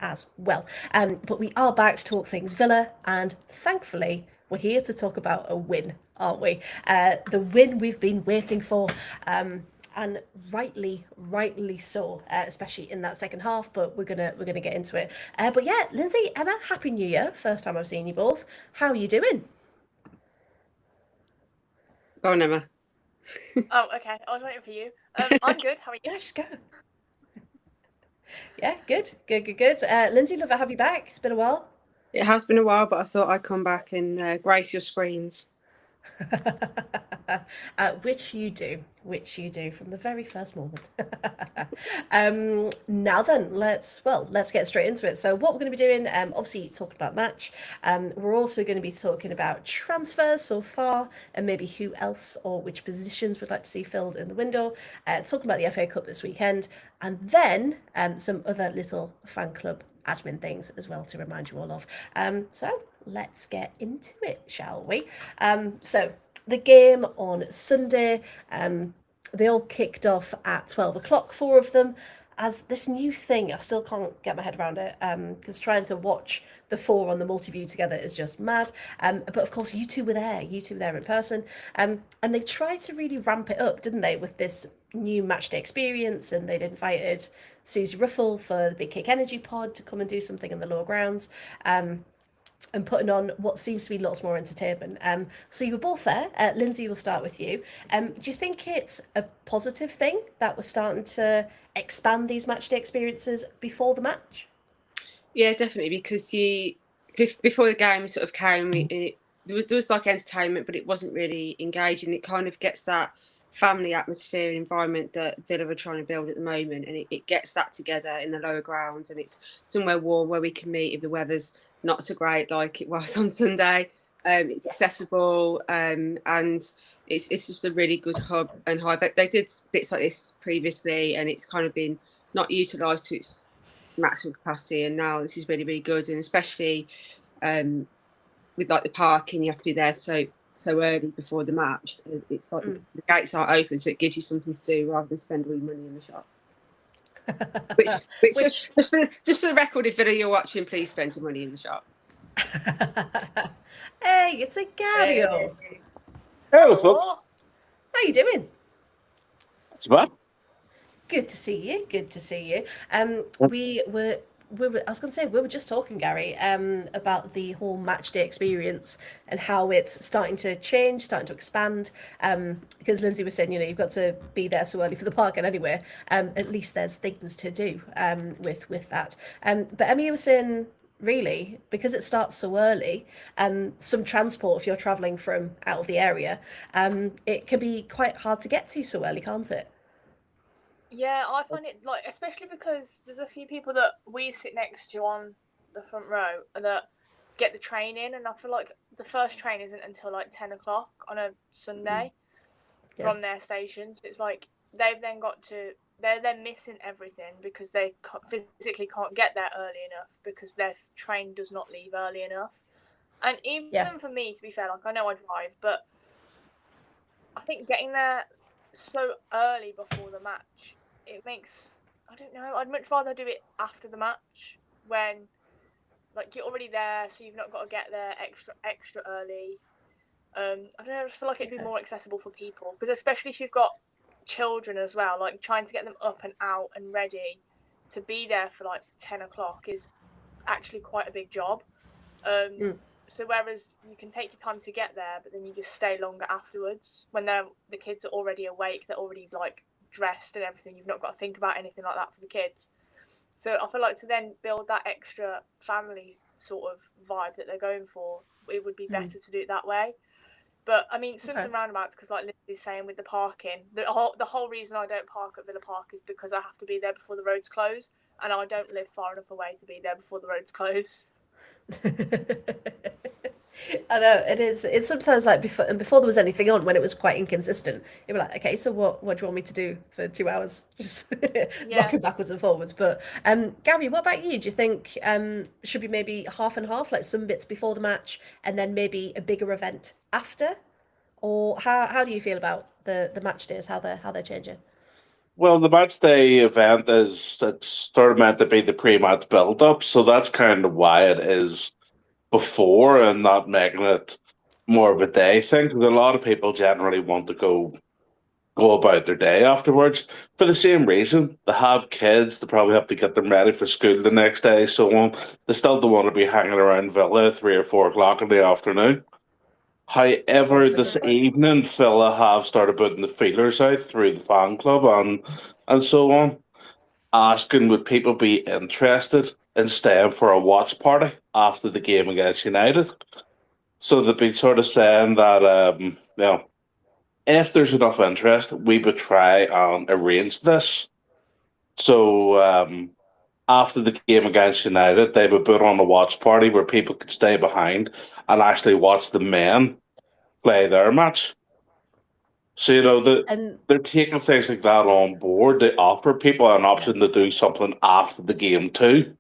as well. But we are back to talk things Villa, and thankfully, we're here to talk about a win, aren't we? The win we've been waiting for. And rightly so, especially in that second half. But we're gonna get into it. But yeah, Lindsay, Emma, happy New Year! First time I've seen you both. How are you doing? Go on, Emma. Oh, okay. I was waiting for you. I'm good. How are you? Yeah, just go. Yeah, good. Lindsay, love to have you back. It's been a while. It has been a while, but I thought I'd come back and grace your screens. Which you do from the very first moment. Now then, let's get straight into it. So what we're going to be doing, obviously talking about the match. We're also going to be talking about transfers so far, and maybe who else or which positions we'd like to see filled in the window. Talking about the FA Cup this weekend, and then some other little fan club admin things as well to remind you all of. So let's get into it, shall we? So the game on Sunday, they all kicked off at 12 o'clock, four of them, as this new thing. I still can't get my head around it, because trying to watch the four on the multi-view together is just mad. But of course, you two were there in person, and they tried to really ramp it up, didn't they, with this new matchday experience, and they'd invited Susie Ruffle for the Big Kick Energy Pod to come and do something in the lower grounds. And putting on what seems to be lots more entertainment. So you were both there. Lindsay, we'll start with you. Do you think it's a positive thing that we're starting to expand these matchday experiences before the match? Yeah, definitely, because before the game sort of came, there was like entertainment, but it wasn't really engaging. It kind of gets that family atmosphere and environment that Villa are trying to build at the moment, and it gets that together in the lower grounds, and it's somewhere warm where we can meet if the weather's not so great like it was on Sunday. It's Yes. accessible, and it's just a really good hub and hive. They did bits like this previously, and it's kind of been not utilised to its maximum capacity, and now this is really good, and especially with like the parking, you have to be there so early before the match. It's like the gates aren't open, so it gives you something to do rather than spend all your money in the shop. Which Which just for the record, if you're watching, please spend some money in the shop. Hey, it's a Gario. Hello, folks. Oh, How you doing? That's bad. Good to see you. Good to see you. Yep. We were. I was going to say we were just talking, Gary, about the whole match day experience and how it's starting to change, starting to expand. Because Lindsay was saying, you've got to be there so early for the park, and anyway, at least there's things to do. With that. But Emmy was saying, really, because it starts so early, some transport if you're travelling from out of the area, it can be quite hard to get to so early, can't it? yeah. I find it like, especially because there's a few people that we sit next to on the front row that get the train in, and I feel like the first train isn't until like 10 o'clock on a Sunday Yeah. from their station. So it's like they're then missing everything because they physically can't get there early enough because their train does not leave early enough. And even Yeah. for me, to be fair, like I know I drive, but I think getting there so early before the match, it makes, I don't know, I'd much rather do it after the match when like you're already there, so you've not got to get there extra early. I don't know, I just feel like it'd be more accessible for people because especially if you've got children as well, like trying to get them up and out and ready to be there for like 10 o'clock is actually quite a big job. Um, Mm. so whereas you can take your time to get there, but then you just stay longer afterwards when the kids are already awake, they're already like dressed and everything. You've not got to think about anything like that for the kids. So I feel like to then build that extra family sort of vibe that they're going for, it would be Mm. better to do it that way. But I mean, swings Okay. and roundabouts because, like Lizzie's saying, with the parking, the whole reason I don't park at Villa Park is because I have to be there before the roads close, and I don't live far enough away to be there before the roads close. I know it is. It's sometimes like before there was anything on when it was quite inconsistent. You were like, okay, so what do you want me to do for 2 hours? Just Yeah, rocking backwards and forwards. But Gary, what about you? Do you think should be maybe half and half, like some bits before the match and then maybe a bigger event after? Or how do you feel about the match days? How they're changing? Well, the match day event is it's sort of meant to be the pre-match build-up, so that's kind of why it is before and not making it more of a day thing. Because a lot of people generally want to go about their day afterwards for the same reason. They have kids, they probably have to get them ready for school the next day, so on. They still don't want to be hanging around Villa 3 or 4 o'clock in the afternoon. However, Also a this good point. evening, Villa have started putting the feelers out through the fan club and so on, asking would people be interested in staying for a watch party after the game against United. So they'd be sort of saying that, if there's enough interest, we would try and arrange this. So after the game against United, they would put on a watch party where people could stay behind and actually watch the men play their match. So And they're taking things like that on board. They offer people an yeah. option to do something after the game too,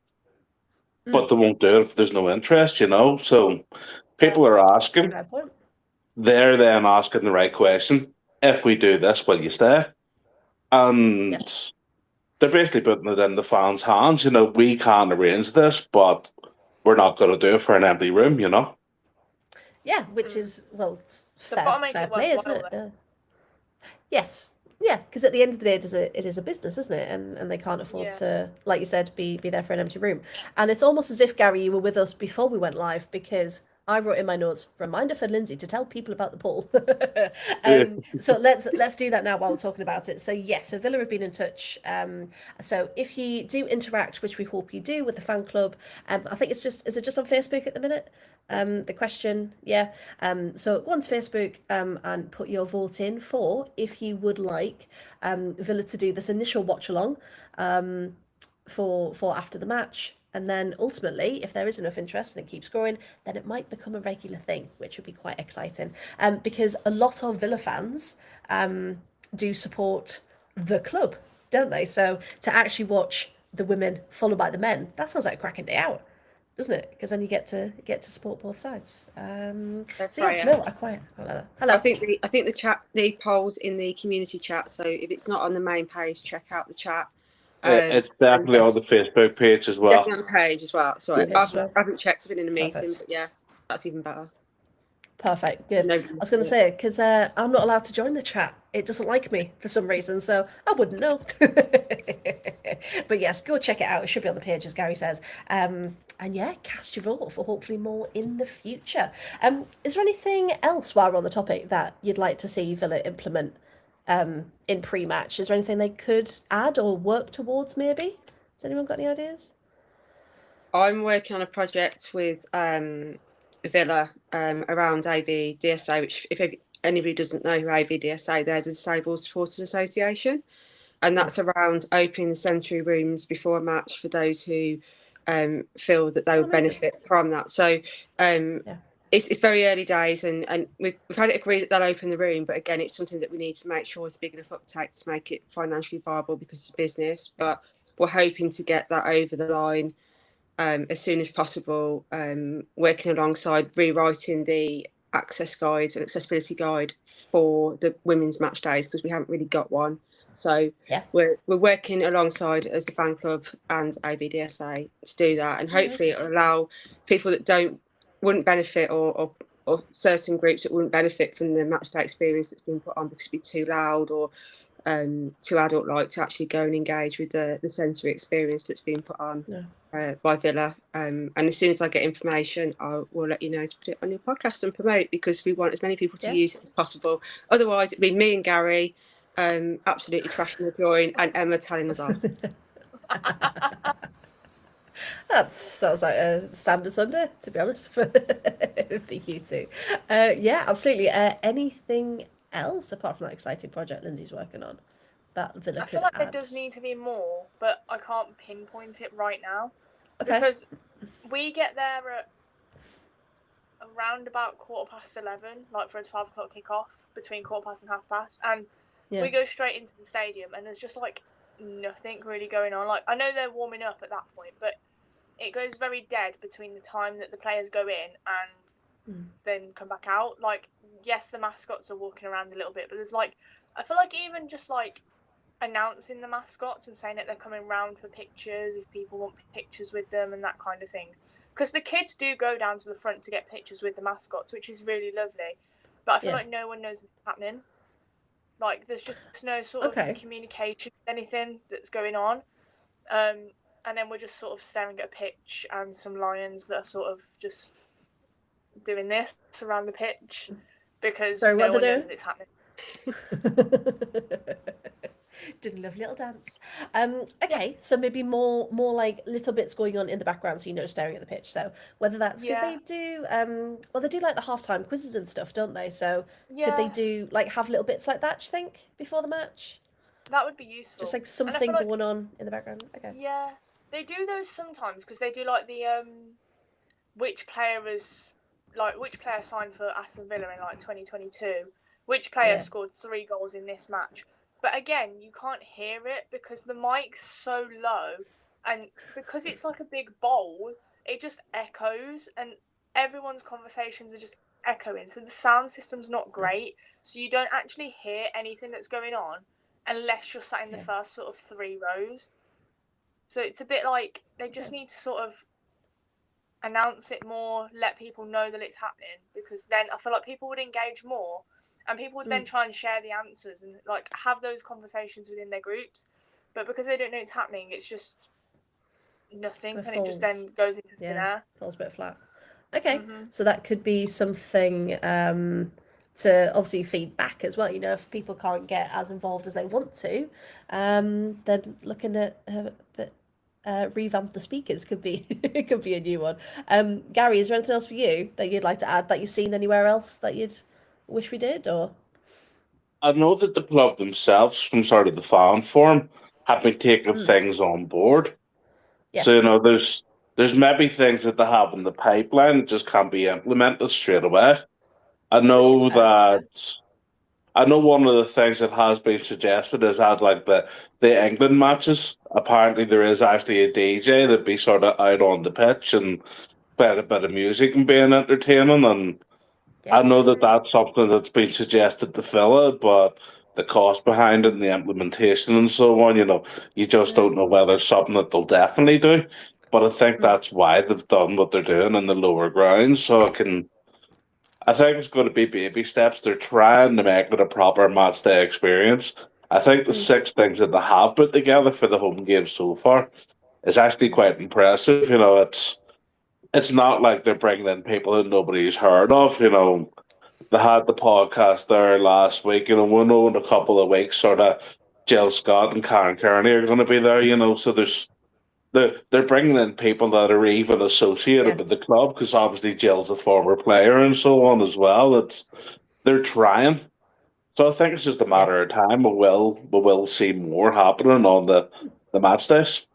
but Mm. they won't do it if there's no interest. So Yeah. people are Very asking. fair point. They're then asking the right question. If we do this, will you stay? Yeah. And they're basically putting it in the fans' hands. We can't arrange this, but we're not going to do it for an empty room. Yeah, which Mm. is, well, it's They've got to make fair it play, isn't worthwhile, it? though. Yes. Yeah, because at the end of the day, it is a business, isn't it? And they can't afford Yeah. to, like you said, be there for an empty room. And it's almost as if, Gary, you were with us before we went live, because I wrote in my notes, reminder for Lindsay to tell people about the poll. So let's do that now while we're talking about it. So yes, so Villa have been in touch. So if you do interact, which we hope you do, with the fan club, I think is it just on Facebook at the minute? The question, yeah. So go on to Facebook and put your vote in for if you would like Villa to do this initial watch along for after the match. And then ultimately, if there is enough interest and it keeps growing, then it might become a regular thing, which would be quite exciting. Because a lot of Villa fans do support the club, don't they? So to actually watch the women followed by the men, that sounds like a cracking day out, doesn't it? Because then you get to support both sides. That's So yeah, right. no, I like that. Hello. I think the polls in the community chat. So if it's not on the main page, check out the chat. It's definitely on the Facebook page as well. Definitely on the page as well. Sorry, Yes, I haven't checked. I've been in a meeting, Perfect. but yeah, that's even better. Perfect. Good. I Nobody was going to say, because I'm not allowed to join the chat. It doesn't like me for some reason, so I wouldn't know. But yes, go check it out. It should be on the page, as Gary says. And yeah, cast your vote for hopefully more in the future. Is there anything else while we're on the topic that you'd like to see Villa implement in pre-match? Is there anything they could add or work towards, maybe? Has anyone got any ideas? I'm working on a project with Villa around AVDSA, which if anybody doesn't know who AVDSA, they're the Disabled Supporters Association, and that's around opening the sensory rooms before a match for those who feel that they would Amazing. benefit from that. So Yeah. it's very early days, and we've had it agreed that they'll open the room, but again, it's something that we need to make sure is big enough uptake to make it financially viable because it's a business. But we're hoping to get that over the line as soon as possible, working alongside rewriting the access guide and accessibility guide for the women's match days because we haven't really got one. So Yeah. we're working alongside as the fan club and ABDSA to do that, and hopefully it'll allow people that wouldn't benefit or certain groups that wouldn't benefit from the match day experience that's been put on because it'd be too loud or too adult like to actually go and engage with the sensory experience that's been put on by Villa. And as soon as I get information, I will let you know to put it on your podcast and promote because we want as many people to use it as possible. Otherwise, it'd be me and Gary absolutely trashing the joint and Emma telling us off. That sounds like a standard Sunday, to be honest, for you two. Yeah, absolutely. Anything else apart from that exciting project Lindsay's working on that Villa I could feel like add? there does need to be more, but I can't pinpoint it right now. Okay. Because we get there at around about 11:15, like for a 12 o'clock kickoff, between 15:15 and 30:30, and we go straight into the stadium, and there's just like nothing really going on. Like I know they're warming up at that point, but it goes very dead between the time that the players go in and then come back out. Like yes, the mascots are walking around a little bit, but there's like I feel like even just like announcing the mascots and saying that they're coming round for pictures if people want pictures with them and that kind of thing. Because the kids do go down to the front to get pictures with the mascots, which is really lovely. But I feel like no one knows it's happening. Like, there's just no sort of communication, anything that's going on. And then we're just sort of staring at a pitch and some lions that are sort of just doing this around the pitch because no one knows that it's happening. Did a lovely little dance. Okay, so maybe more like little bits going on in the background, so staring at the pitch. So whether that's because they do, well, they do like the halftime quizzes and stuff, don't they? So could they do like have little bits like that? Do you think before the match? That would be useful. Just like something going on in the background. Okay. Yeah, they do those sometimes because they do like the which player signed for Aston Villa in like 2022, which player scored 3 goals in this match. But again, you can't hear it because the mic's so low, and because it's like a big bowl, it just echoes, and everyone's conversations are just echoing. So the sound system's not great, so you don't actually hear anything that's going on unless you're sat in the first sort of 3 rows. So it's a bit like they just need to sort of announce it more, let people know that it's happening, because then I feel like people would engage more. And people would then try and share the answers and like have those conversations within their groups. But because they don't know it's happening, it's just nothing. And it just then goes into thin air. Falls a bit flat. Okay. So that could be something to obviously feed back as well. If people can't get as involved as they want to, then looking at revamp the speakers could be a new one. Gary, is there anything else for you that you'd like to add that you've seen anywhere else that you'd wish we did? Or I know that the club themselves, from sort of the fan forum, have been taking things on board. Yes. So there's maybe things that they have in the pipeline that just can't be implemented straight away. I know one of the things that has been suggested is add like the England matches. Apparently there is actually a DJ that'd be sort of out on the pitch and playing a bit of music and being entertaining, and I know that that's something that's been suggested to Villa, but the cost behind it and the implementation and so on, you just don't know whether it's something that they'll definitely do. But I think that's why they've done what they're doing in the lower grounds. So I think it's going to be baby steps. They're trying to make it a proper match day experience. I think the 6 things that they have put together for the home game so far is actually quite impressive. It's not like they're bringing in people that nobody's heard of. They had the podcast there last week. We know in a couple of weeks, sort of Jill Scott and Karen Kearney are going to be there. So they're bringing in people that are even associated with the club, because obviously Jill's a former player and so on as well. They're trying. So I think it's just a matter of time. We will see more happening on the match days.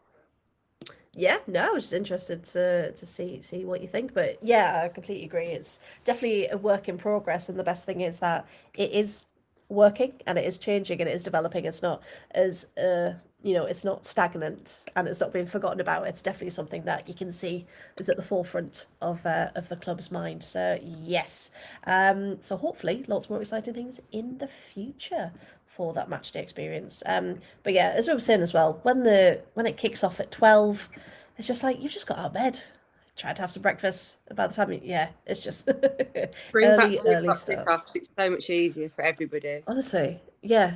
Yeah, no, I was just interested to see what you think. But yeah, I completely agree. It's definitely a work in progress, and the best thing is that it is working and it is changing and it is developing. It's not as it's not stagnant and it's not being forgotten about. It's definitely something that you can see is at the forefront of the club's mind. So yes, so hopefully lots more exciting things in the future for that matchday experience. But yeah, as we were saying as well, when it kicks off at 12, it's just like you've just got out of bed, tried to have some breakfast. By the time it's just Bring back kickoffs. It's so much easier for everybody. Honestly, yeah,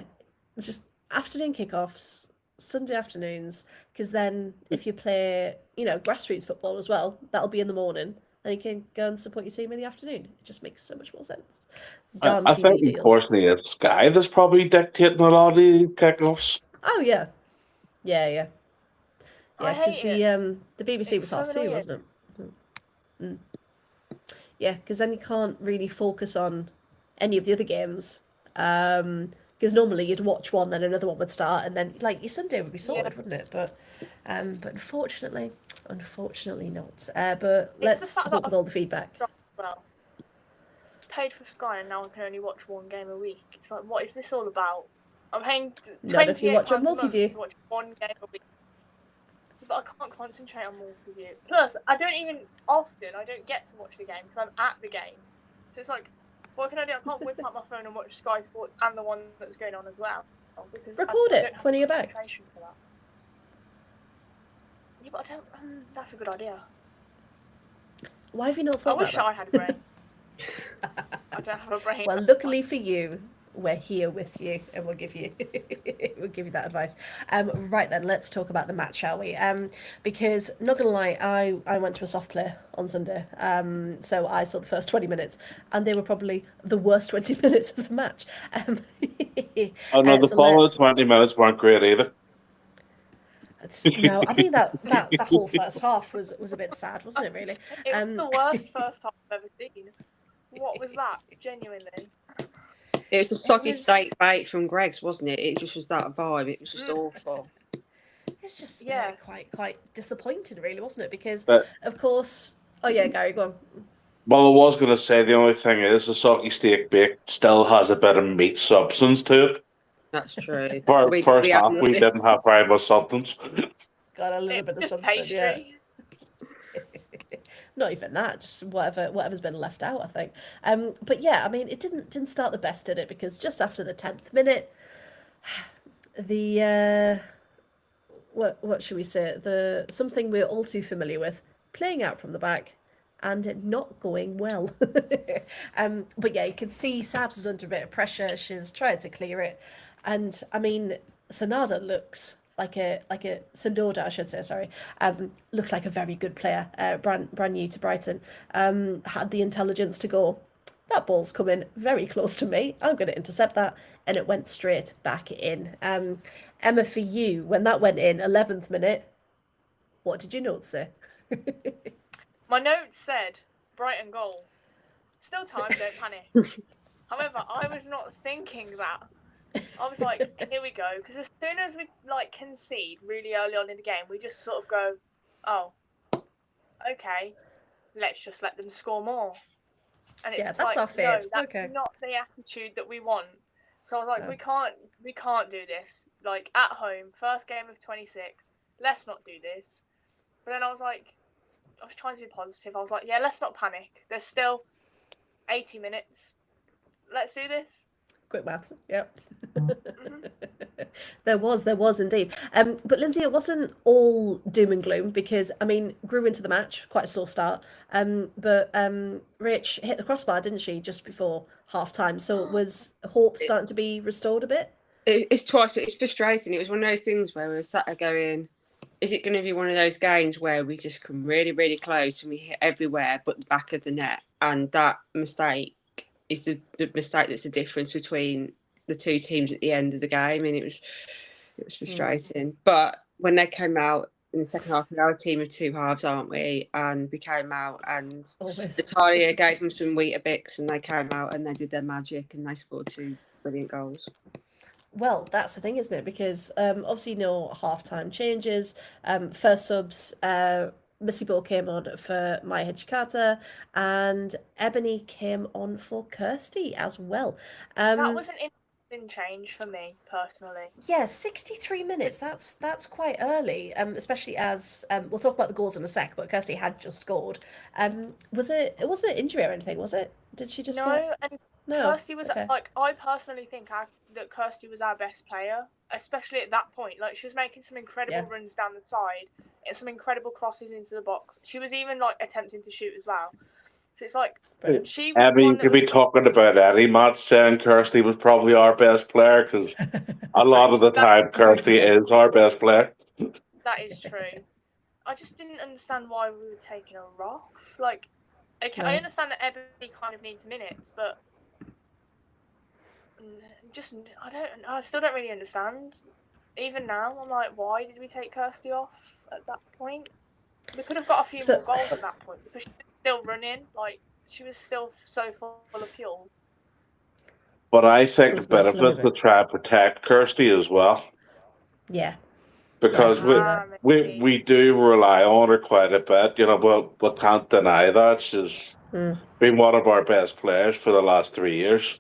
it's just afternoon kickoffs, Sunday afternoons, because then if you play grassroots football as well, that'll be in the morning. And you can go and support your team in the afternoon. It just makes so much more sense. I think, unfortunately, it's Sky that's probably dictating a lot of the kickoffs. Oh, yeah. Yeah, because the BBC was half 2, wasn't it? Yeah, because then you can't really focus on any of the other games. Because normally you'd watch one, then another one would start, and then like your Sunday would be sorted, wouldn't it? But unfortunately not. But let's hope with all the feedback. Well, paid for Sky, and now I can only watch one game a week. It's like, what is this all about? I'm paying not if you watch on multi-view. To watch one game a week, but I can't concentrate on multi-view. Plus, I don't get to watch the game because I'm at the game. So it's like, what can I do? I can't whip out my phone and watch Sky Sports and the one that's going on as well. because Record I it don't have when the you're back. concentration for that. Yeah, but I don't. That's a good idea. Why have you not I thought about wish that? I had a brain. I don't have a brain. Well, luckily for you, we're here with you, and we'll give you that advice. Right then, let's talk about the match, shall we? Because not gonna lie, I went to a soft play on Sunday, so I saw the first 20 minutes, and they were probably the worst 20 minutes of the match. Oh no, the So following 20 minutes weren't great either. no, I mean that whole first half was a bit sad, wasn't it? Really. It was the worst first half I've ever seen. What was that? Genuinely. It was a soggy was- steak bake from Greg's, wasn't it? It just was that vibe. It was just awful. It's just Yeah. quite disappointing, really, wasn't it? Because But of course, oh yeah, Gary, go on. well, I was going to say the only thing is the soggy steak bake still has a bit of meat substance to it. That's true. For We first half, haven't we done didn't have very much substance. Got a little It's bit of just something, pastry. yeah. Not even that, just whatever's been left out, I think. But yeah, I mean, it didn't start the best, did it? Because just after the 10th minute, the what should we say? The something we're all too familiar with, playing out from the back, and it not going well. But yeah, you can see Sabs is under a bit of pressure. She's trying to clear it, and I mean, Sonada looks like a Sandoda, I should say. Sorry, looks like a very good player. Brand new to Brighton. Had the intelligence to go. That ball's coming very close to me. I'm going to intercept that, and it went straight back in. Emma, for you, when that went in, 11th minute, what did your notes say? My notes said Brighton goal. Still time, don't panic. However, I was not thinking that. I was like, here we go. Because as soon as we concede really early on in the game, we just sort of go, oh, okay, let's just let them score more. And it's Yeah, just that's like, our fate. no, that's Okay. not the attitude that we want. So I was like, No. we can't do this. Like at home, first game of 26, let's not do this. But then I was trying to be positive. I was like, yeah, let's not panic. There's still 80 minutes. Let's do this. Quick maths. Yep. Mhm. There was indeed. But Lindsay, it wasn't all doom and gloom because I mean, grew into the match, quite a slow start. But Rich hit the crossbar, didn't she, just before half time? So was hope starting to be restored a bit? It's twice, but it's frustrating. It was one of those things where we were sat there going, is it going to be one of those games where we just come really, really close and we hit everywhere but the back of the net? And that mistake is the mistake that's the difference between the two teams at the end of the game. And it was frustrating. But when they came out in the second half, we are a team of two halves, aren't we? And we came out and Always. Natalia gave them some Weetabix and they came out and they did their magic and they scored two brilliant goals. Well, that's the thing, isn't it? Because obviously no half-time changes. First subs, Missy Ball came on for Maya Hijikata, and Ebony came on for Kirsty as well. That was an interesting change for me personally. Yeah, 63 minutes. That's quite early, especially as we'll talk about the goals in a sec. But Kirsty had just scored. Was it? It wasn't an injury or anything, was it? Did she just No, get? and No. Kirsty was Okay. like, I personally think that Kirsty was our best player, especially at that point. Like she was making some incredible Yeah. runs down the side and some incredible crosses into the box. She was even like attempting to shoot as well. So it's like Brilliant. she was I the mean, one you that could was be talking about any match saying Kirsty was probably our best player because a lot of the time Kirsty is our best player. That is true. I just didn't understand why we were taking her off. Like, okay, I No. understand that Ebony kind of needs minutes, but I still don't really understand. Even now, I'm like, why did we take Kirsty off at that point? We could have got a few So- more goals at that point because she was still running. Like, she was still so full of fuel. But I think a Was bit not of it is to fluid. try and protect Kirsty as well. Yeah. Because Yeah, we do rely on her quite a bit. You know, we can't deny that. She's Mm. been one of our best players for the last 3 years.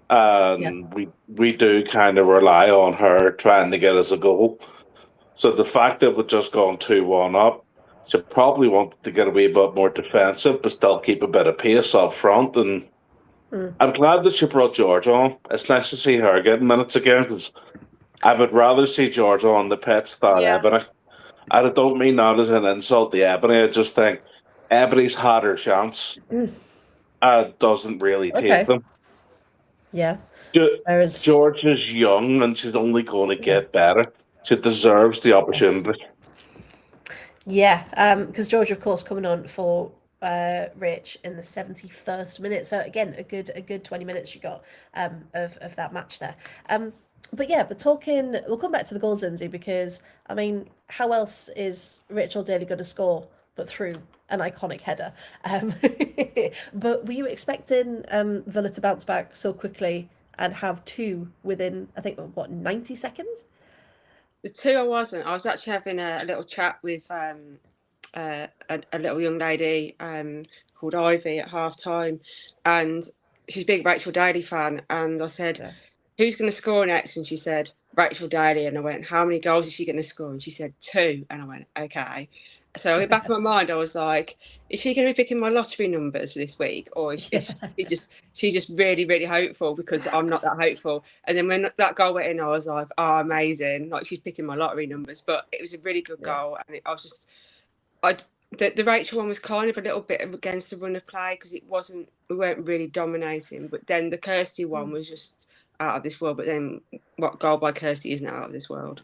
And we do kind of rely on her trying to get us a goal. So the fact that we're just going 2-1 up, she probably wanted to get a wee bit more defensive, but still keep a bit of pace up front. And I'm glad that she brought George on. It's nice to see her getting minutes again because I would rather see George on the pits than Yeah. Ebony. I don't mean that as an insult to Ebony. I just think Ebony's had her chance. Doesn't really take Okay. them. Yeah. Ge- Whereas, George is young and she's only going to get better. She deserves the opportunity. yeah, because Georgia, of course, coming on for Rich in the 71st minute. So again, a good 20 minutes you got of that match there. But yeah, we'll come back to the goals, Lindsay, because I mean, how else is Rich or Daly going to score but through an iconic header? But were you expecting Villa to bounce back so quickly and have two within, I think, what, 90 seconds? The two I wasn't. I was actually having a little chat with a little young lady called Ivy at half time, and she's a big Rachel Daly fan. And I said, Yeah. "Who's going to score next?" And she said, "Rachel Daly." And I went, "How many goals is she going to score?" And she said, "2." And I went, "Okay." So in the back of my mind, I was like, "Is she going to be picking my lottery numbers this week, or is she just really really hopeful because I'm not that hopeful?" And then when that goal went in, I was like, "Oh, amazing!" Like she's picking my lottery numbers. But it was a really good Yeah. goal, and I was just, the Rachel one was kind of a little bit against the run of play because we weren't really dominating. But then the Kirsty one was just out of this world. But then what goal by Kirsty isn't out of this world?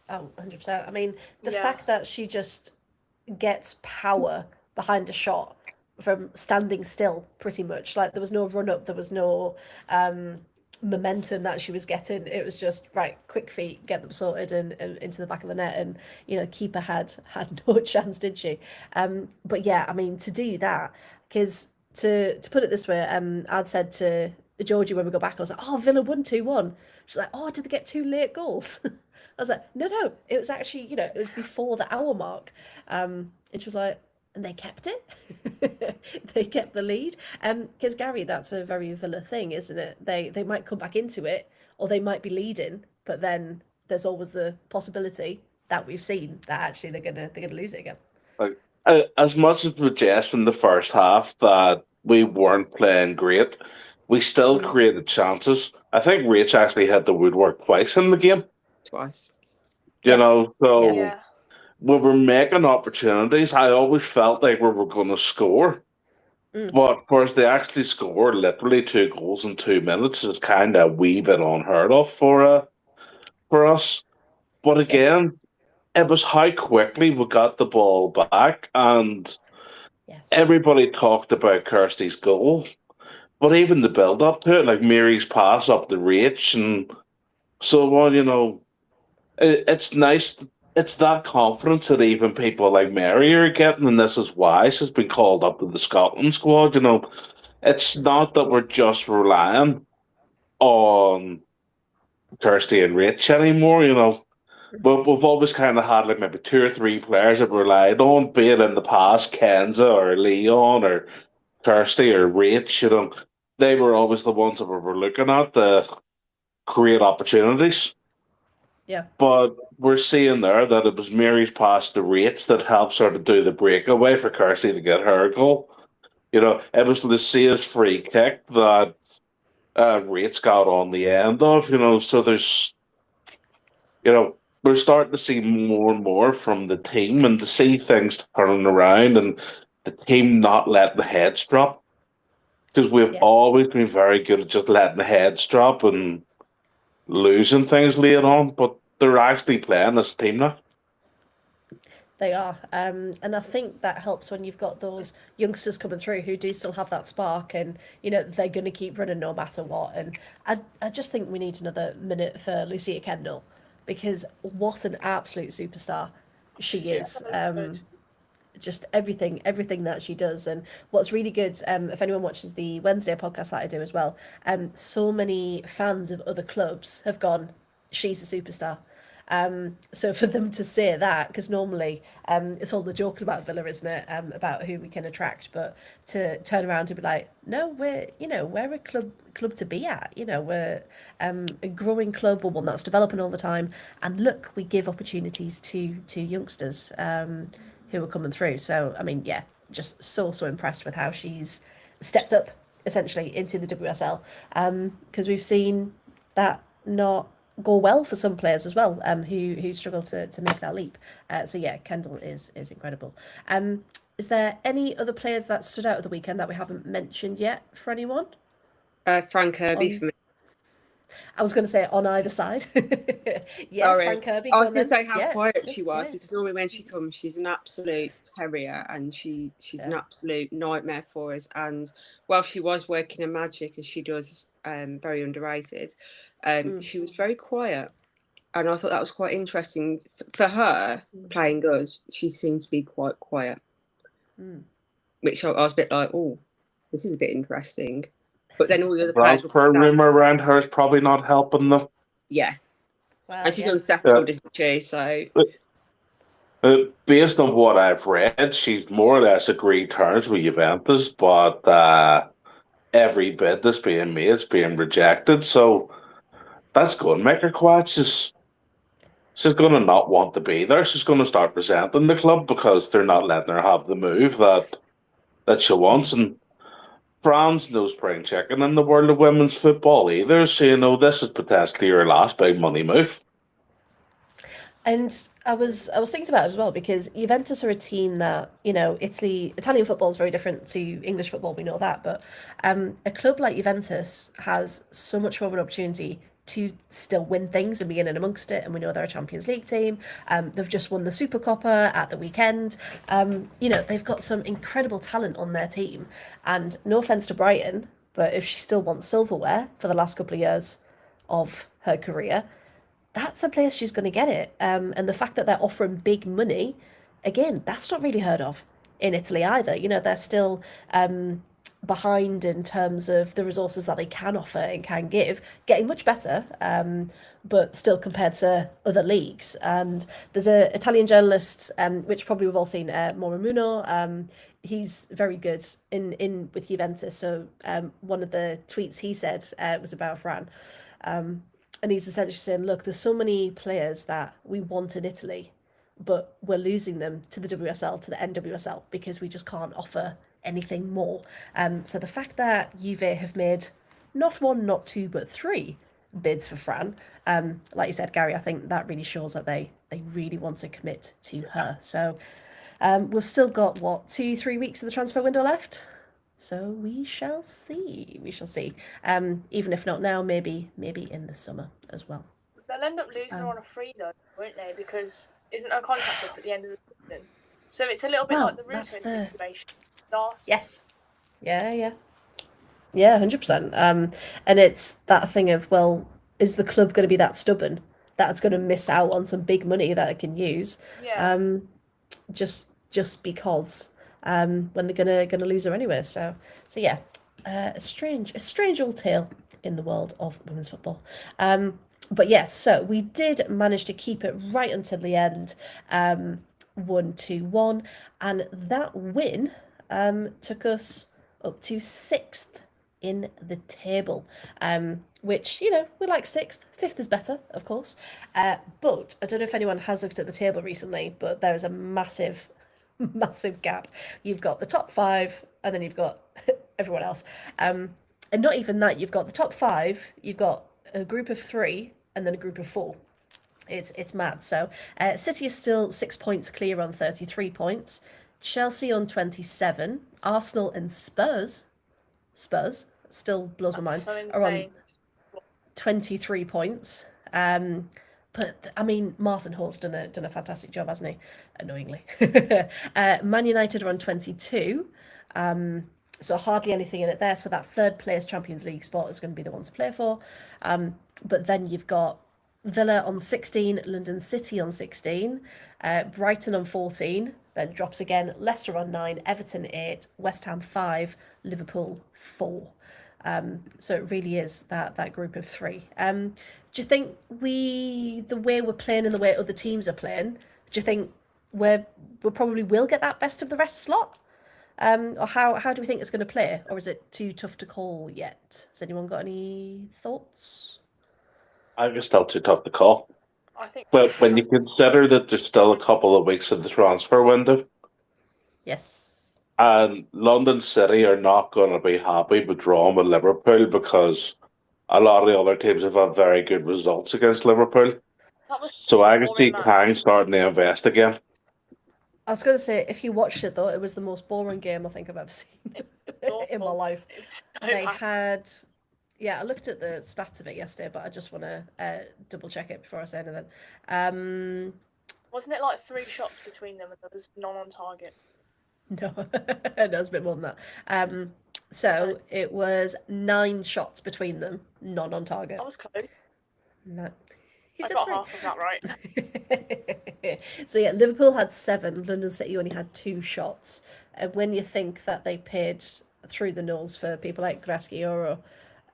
Oh, 100%. I mean, the Yeah. fact that she just gets power behind a shot from standing still, pretty much. Like, there was no run up, there was no momentum that she was getting. It was just, right, quick feet, get them sorted and into the back of the net. And, you know, keeper had no chance, did she? But yeah, I mean, to do that, because to put it this way, I'd said to Georgie when we got back, I was like, oh, Villa won 2-1. She's like, oh, did they get two late goals? I was like, no, it was actually, you know, it was before the hour mark. And she was like, and they kept it. They kept the lead. Because Gary, that's a very Villa thing, isn't it? They might come back into it, or they might be leading, but then there's always the possibility that we've seen that actually they're gonna lose it again. Like, as much as we jest in the first half that we weren't playing great, we still created chances. I think Rach actually had the woodwork twice in the game. Twice. You Yes. know, so Yeah. we were making opportunities. I always felt like we were going to score. But for us to actually score literally 2 goals in 2 minutes is kind of a wee bit unheard of for us. But Yeah. again, it was how quickly we got the ball back, and Yes. everybody talked about Kirsty's goal. But even the build up to it, like Mary's pass up the reach and so on, you know, it's nice. It's that confidence that even people like Mary are getting, and this is why she's been called up to the Scotland squad. You know, it's not that we're just relying on Kirsty and Rich anymore. You know, but we've always kind of had like maybe two or three players that we relied on, be it in the past, Kenza or Leon or Kirsty or Rach. You know, they were always the ones that we were looking at to create opportunities. Yeah. But we're seeing there that it was Mary's pass the rates that helps her to do the breakaway for Kirsty to get her goal. You know, it was Lucia's free kick that Rates got on the end of, you know, so we're starting to see more and more from the team and to see things turning around and the team not letting the heads drop. Because we've Yeah. always been very good at just letting the heads drop and losing things late on, but they're actually playing as a team now. They are. And I think that helps when you've got those youngsters coming through who do still have that spark and, you know, they're going to keep running no matter what. And I just think we need another minute for Lucia Kendall because what an absolute superstar she is. So good. Just everything that she does. And what's really good, if anyone watches the Wednesday podcast that I do as well, so many fans of other clubs have gone, she's a superstar. So for them to say that, because normally it's all the jokes about Villa, isn't it? About who we can attract, but to turn around and be like, no, we're a club to be at. You know, we're a growing club, or one that's developing all the time. And look, we give opportunities to youngsters who are coming through. So I mean, yeah, just so impressed with how she's stepped up essentially into the WSL, because we've seen that not go well for some players as well, who struggle to make that leap. So yeah, Kendall is incredible. Is there any other players that stood out of the weekend that we haven't mentioned yet for anyone? Frank Kirby On, for me. I was going to say on either side. Yeah, Sorry. Frank Kirby. I Go was on going to then. say how Yeah, quiet no, she was, yeah. because normally when she comes, she's an absolute terrier, and she's an Yeah. absolute nightmare for us. And while she was working in Magic, as she does, very underrated, she was very quiet. And I thought that was quite interesting. For her, playing good, she seemed to be quite quiet, which I was a bit like, oh, this is a bit interesting. But then all the other players were Transfer rumor around her is probably not helping them. yeah. Well, And she's yes. unsettled, isn't she? So Based on what I've read, she's more or less agreed terms with Juventus, but every bid that's being made is being rejected. So that's going to make her quiet. She's going to not want to be there. She's going to start resenting the club because they're not letting her have the move that she wants. And Fran's no spring chicken in the world of women's football either. So, this is potentially her last big money move. And I was thinking about it as well, because Juventus are a team that, Italian football is very different to English football, we know that, but a club like Juventus has so much more of an opportunity to still win things and be in and amongst it, and we know they're a Champions League team. They've just won the Supercoppa at the weekend. They've got some incredible talent on their team, and no offence to Brighton, but if she still wants silverware for the last couple of years of her career, that's a place she's going to get it. And the fact that they're offering big money, again, that's not really heard of in Italy either. They're still behind in terms of the resources that they can offer and can give, getting much better, but still compared to other leagues. And there's an Italian journalist, which probably we've all seen, Mauro Muno. He's very good in with Juventus. So one of the tweets he said was about Fran. And he's essentially saying, look, there's so many players that we want in Italy, but we're losing them to the WSL, to the NWSL, because we just can't offer anything more. So the fact that Juve have made not one, not two, but three bids for Fran, like you said, Gary, I think that really shows that they really want to commit to her. So we've still got, 2-3 weeks of the transfer window left? So we shall see. We shall see. Even if not now, maybe in the summer as well. They'll end up losing her on a free though, won't they? Because isn't her contract up at the end of the season? So it's a little bit like the Russo situation. Yes. Yeah, 100%. And it's that thing of, well, is the club going to be that stubborn that it's going to miss out on some big money that it can use? Yeah. Just because. When they're gonna lose her anyway. So yeah, a strange old tale in the world of women's football. But yes, so we did manage to keep it right until the end, 1-1, and that win took us up to 6th in the table, which, we like 6th. 5th is better, of course. But I don't know if anyone has looked at the table recently, but there is a massive gap. You've got the top 5, and then you've got everyone else. And not even that, you've got the top 5, you've got a group of 3, and then a group of 4. It's mad. So City is still 6 points clear on 33 points. Chelsea on 27. Arsenal and Spurs still blows my mind, are on 23 points. But I mean, Martin Hall's done a fantastic job, hasn't he? Annoyingly. Man United are on 22. So hardly anything in it there. So that 3rd place Champions League spot is going to be the one to play for. But then you've got Villa on 16, London City on 16, Brighton on 14, then drops again, Leicester on 9, Everton 8, West Ham 5, Liverpool 4. So it really is that group of 3. Do you think the way we're playing and the way other teams are playing, do you think we probably will get that best of the rest slot? Or how do we think it's going to play? Or is it too tough to call yet? Has anyone got any thoughts? I think it's still too tough to call. I think. But when you consider that there's still a couple of weeks of the transfer window. Yes. And London City are not going to be happy with drawing with Liverpool because a lot of the other teams have had very good results against Liverpool. That was So I can boring see match. Kang starting to invest again. I was going to say, if you watched it though, it was the most boring game I think I've ever seen in my awful. life. It was so They bad. had, yeah, I looked at the stats of it yesterday, but I just want to double check it before I say anything. Wasn't it like 3 shots between them and there was none on target? No, no, it's a bit more than that. So it was 9 shots between them, none on target. I was close. No. He I said got 3. half of that right. So yeah, Liverpool had 7. London City only had 2 shots. And when you think that they paid through the nose for people like Graschioro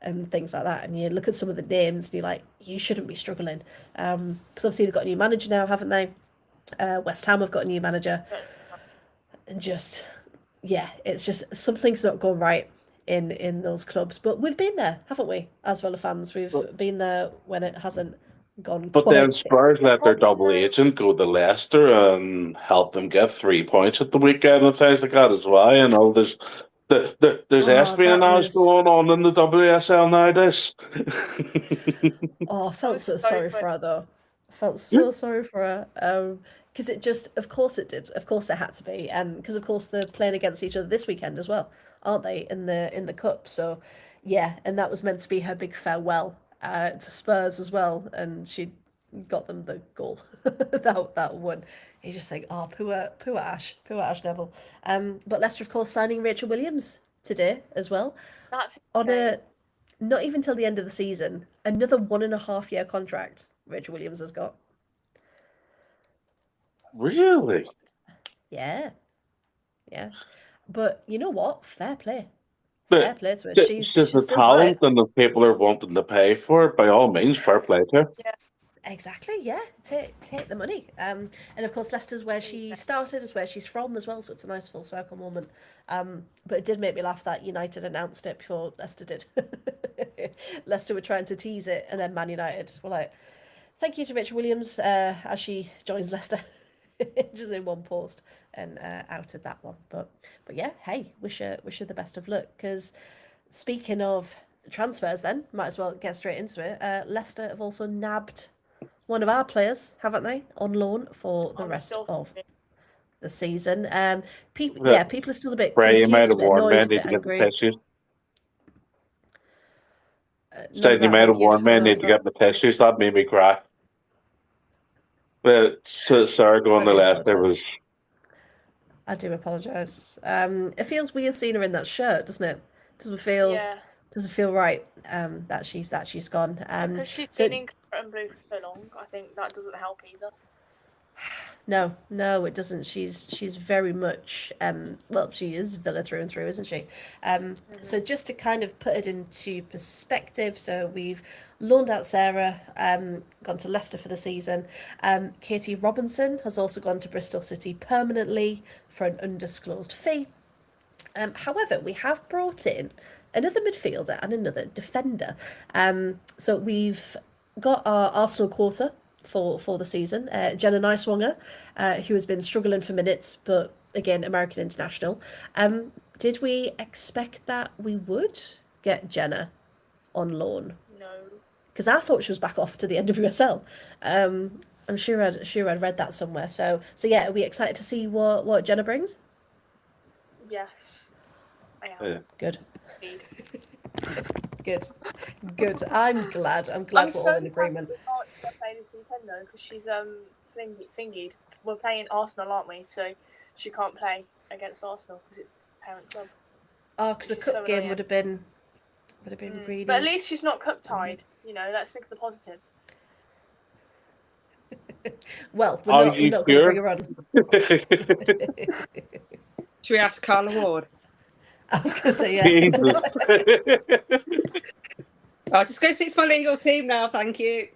and things like that, and you look at some of the names, and you're like, you shouldn't be struggling. Because obviously they've got a new manager now, haven't they? West Ham have got a new manager, and just it's just something's not going right in those clubs. But we've been there, haven't we? As Villa fans, we've been there when it hasn't gone But quite. then Spurs let their double agent go to Leicester and help them get 3 points at the weekend and things like that as well. You know, there's that espionage was. going on in the WSL nowadays. Oh, I felt was so so sorry for her though. I felt so sorry for her. Because it just, of course it did. Of course it had to be. Because of course they're playing against each other this weekend as well, aren't they? In the cup. So, yeah, and that was meant to be her big farewell to Spurs as well, and she got them the goal that one. You just think, oh, poor Ash Neville. But Leicester, of course, signing Rachel Williams today as well That's on insane. not even till the end of the season. Another 1.5-year contract Rachel Williams has got. Really? Yeah. Yeah. But you know what? Fair play. Fair play to her. She's the still got talent it. and the people are wanting to pay for it. By all means, fair play to her. Yeah. Exactly, yeah. Take the money. And of course Leicester's where she started, is where she's from as well, so it's a nice full circle moment. But it did make me laugh that United announced it before Leicester did. Leicester were trying to tease it, and then Man United were like, thank you to Rachel Williams as she joins Leicester. Just in one post, and outed that one. But yeah, hey, wish her the best of luck. Because speaking of transfers, then might as well get straight into it. Leicester have also nabbed one of our players, haven't they, on loan for the rest of the season. People are still a bit Ray, you might confused, a have bit warned me. I annoyed, a need bit to get the angry. tissues. None of Said you that, might have thank you. warned me. I None need of to that. get the tissues. That made me cry. But sorry, going I to do Leicester apologise. was. I do apologise. It feels weird seeing her in that shirt, doesn't it? Doesn't feel right. That she's gone. Because she's so been in carrot and blue for so long, I think that doesn't help either. no, it doesn't. She's very much she is Villa through and through, isn't she? So just to kind of put it into perspective, so we've loaned out Sarah, gone to Leicester for the season. Katie Robinson has also gone to Bristol City permanently for an undisclosed fee. However, we have brought in another midfielder and another defender. So we've got our Arsenal quarter for the season, Jenna Nicewonger, who has been struggling for minutes, but again, American international. Did we expect that we would get Jenna on loan? No. Because I thought she was back off to the NWSL. I'm sure I'd read that somewhere. So yeah, are we excited to see what Jenna brings? Yes. I am. Yeah. Good. Indeed. Good. I'm glad we're all in agreement. We can't still play this weekend though, because she's thingied. We're playing Arsenal, aren't we? So she can't play against Arsenal because it's parent club. Oh, because a cup game would have been really. But at least she's not cup tied. You know, let's think of the positives. Well, we're not going to bring her on. Should we ask Carla Ward? I was going to say, yeah. I'll just go speak to my legal team now, thank you.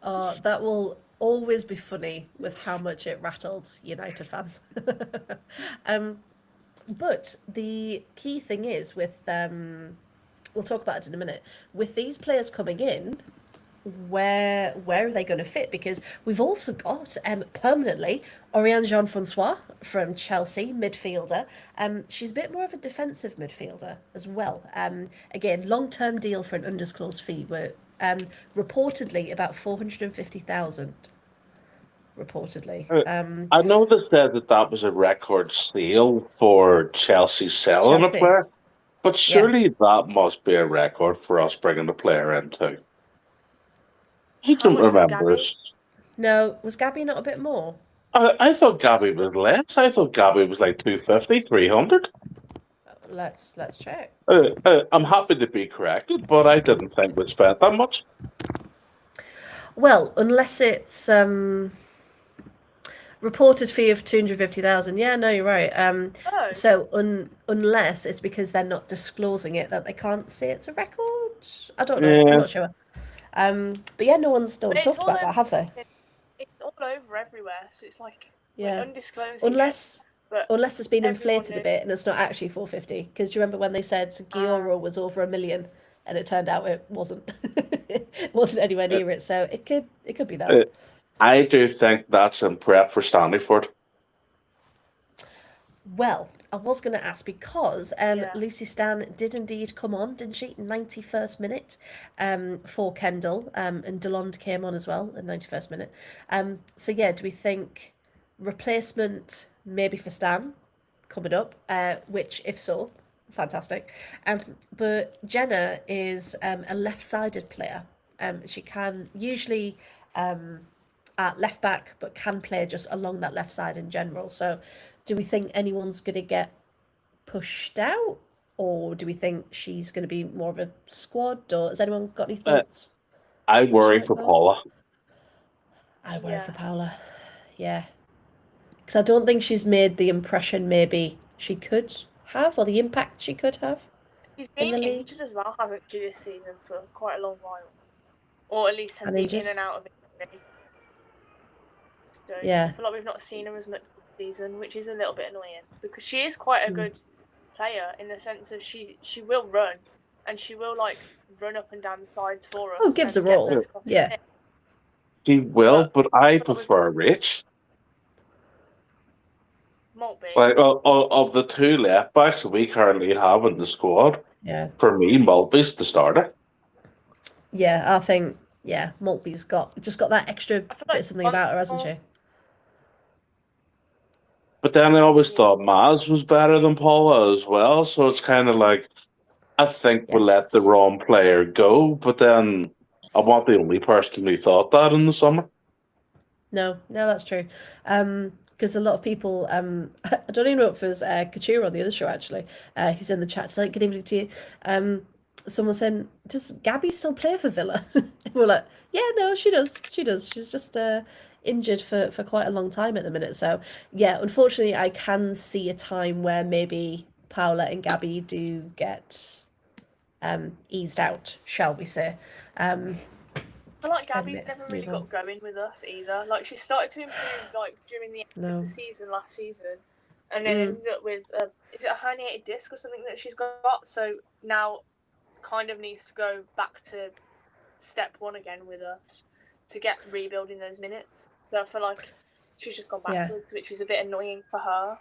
That will always be funny with how much it rattled United fans. But the key thing is with we'll talk about it in a minute. With these players coming in, where are they going to fit? Because we've also got permanently Oriane Jean-Francois from Chelsea, midfielder. She's a bit more of a defensive midfielder as well. Again, long-term deal for an undisclosed fee. Were reportedly about 450,000. Reportedly, Uh, I know they said that was a record sale for Chelsea selling a Chelsea. player, but Yeah. surely that must be a record for us bringing the player in too. I How don't much was remember. Gabby? No, was Gabby not a bit more? I thought Gabby was less. I thought Gabby was like 250, 300. Let's check. I'm happy to be corrected, but I didn't think we spent that much. Well, unless it's reported fee of 250,000. Yeah, no, you're right. Oh, So unless it's because they're not disclosing it that they can't say it's a record. I don't know. I'm Yeah. not sure. But yeah, no one's but it's talked all about that, have they? It's all over everywhere, so it's like Yeah. undisclosed. Unless but it's been everyone inflated a knows. bit and it's not actually 450. Because do you remember when they said Gioro was over 1 million and it turned out it wasn't. It wasn't anywhere near it. So it could be that. I do think that's in prep for Stanleyford. Well, I was going to ask because Yeah. Lucy Stan did indeed come on, didn't she? 91st minute for Kendall, and DeLonde came on as well in 91st minute. So yeah, do we think replacement maybe for Stan coming up? Which, if so, fantastic. But Jenna is a left-sided player. She can usually at left back, but can play just along that left side in general. So, do we think anyone's going to get pushed out, or do we think she's going to be more of a squad? Or has anyone got any thoughts? I worry Should I for go? Paula. I worry for Yeah. Paula. Yeah, because I don't think she's made the impression maybe she could have, or the impact she could have. She's in been the league. injured as well, hasn't she, this season for quite a long while, or at least has And been injured. in and out of it. So Yeah. I feel like we've not seen her as much this season, which is a little bit annoying because she is quite a good player in the sense of she will run and she will like run up and down the sides for us. Oh, gives and a get roll. those crosses Yeah. in. She will, but I we've- prefer Rach. Maltby. Like of the two left backs we currently have in the squad, Yeah. for me, Maltby's the starter. Yeah, I think Maltby's got that extra I feel bit like of something about her, hasn't she? But then I always thought Maz was better than Paula as well. So it's kind of like, I think we'll let the Yes. wrong player go. But then I want the only person who thought that in the summer. No, that's true. Because a lot of people, I don't even know if it was Couture on the other show actually, who's in the chat. So, like, good evening to you. Someone said, "Does Gabby still play for Villa?" And we're like, "Yeah, no, she does. She does. She's just injured for quite a long time at the minute." So, yeah, unfortunately, I can see a time where maybe Paula and Gabby do get eased out, shall we say? I feel like Gabby's admit, never really move got going with us either. Like she started to improve like during the end No. of the season last season, and then ended up with is it a herniated disc or something that she's got? So now kind of needs to go back to step one again with us to get rebuilding those minutes. So I feel like she's just gone Yeah. backwards, which is a bit annoying for her.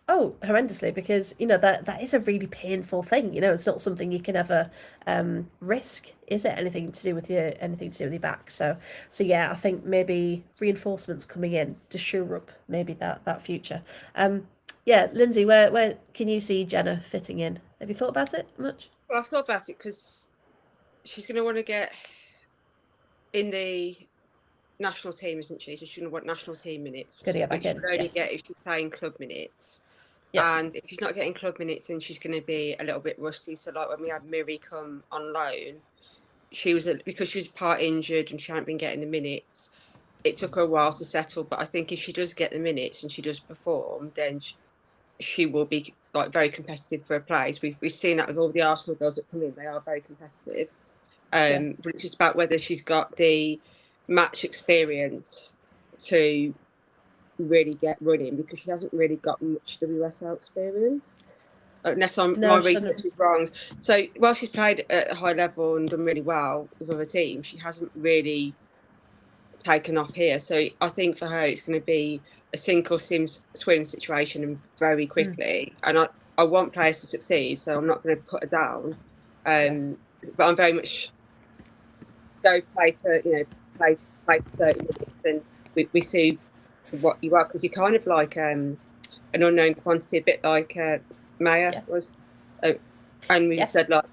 Oh, horrendously, because that is a really painful thing. It's not something you can ever risk, is it? Anything to do with your back. So yeah, I think maybe reinforcements coming in to shore up maybe that future. Yeah, Lindsay, where can you see Jenna fitting in? Have you thought about it much? Well, I've thought about it because she's going to want to get in the national team, isn't she? So she's going to want national team minutes. Gotta get back which in, she'll only yes. get if she's playing club minutes. Yeah. And if she's not getting club minutes, then she's going to be a little bit rusty. So, like when we had Miri come on loan, because she was part injured and she hadn't been getting the minutes. It took her a while to settle, but I think if she does get the minutes and she does perform, then she will be like very competitive for a place. We've seen that with all the Arsenal girls that come in; they are very competitive. But it's just about whether she's got the match experience to really get running, because she hasn't really got much WSL experience. unless No, my she research doesn't. is wrong. So while she's played at a high level and done really well with other teams, she hasn't really taken off here. So I think for her, it's going to be a sink or swim situation, and very quickly. And I want players to succeed, so I'm not going to put her down. But I'm very much go play for play for 30 minutes, and we see what you are, because you're kind of like an unknown quantity, a bit like Maya was, and we Yes. said like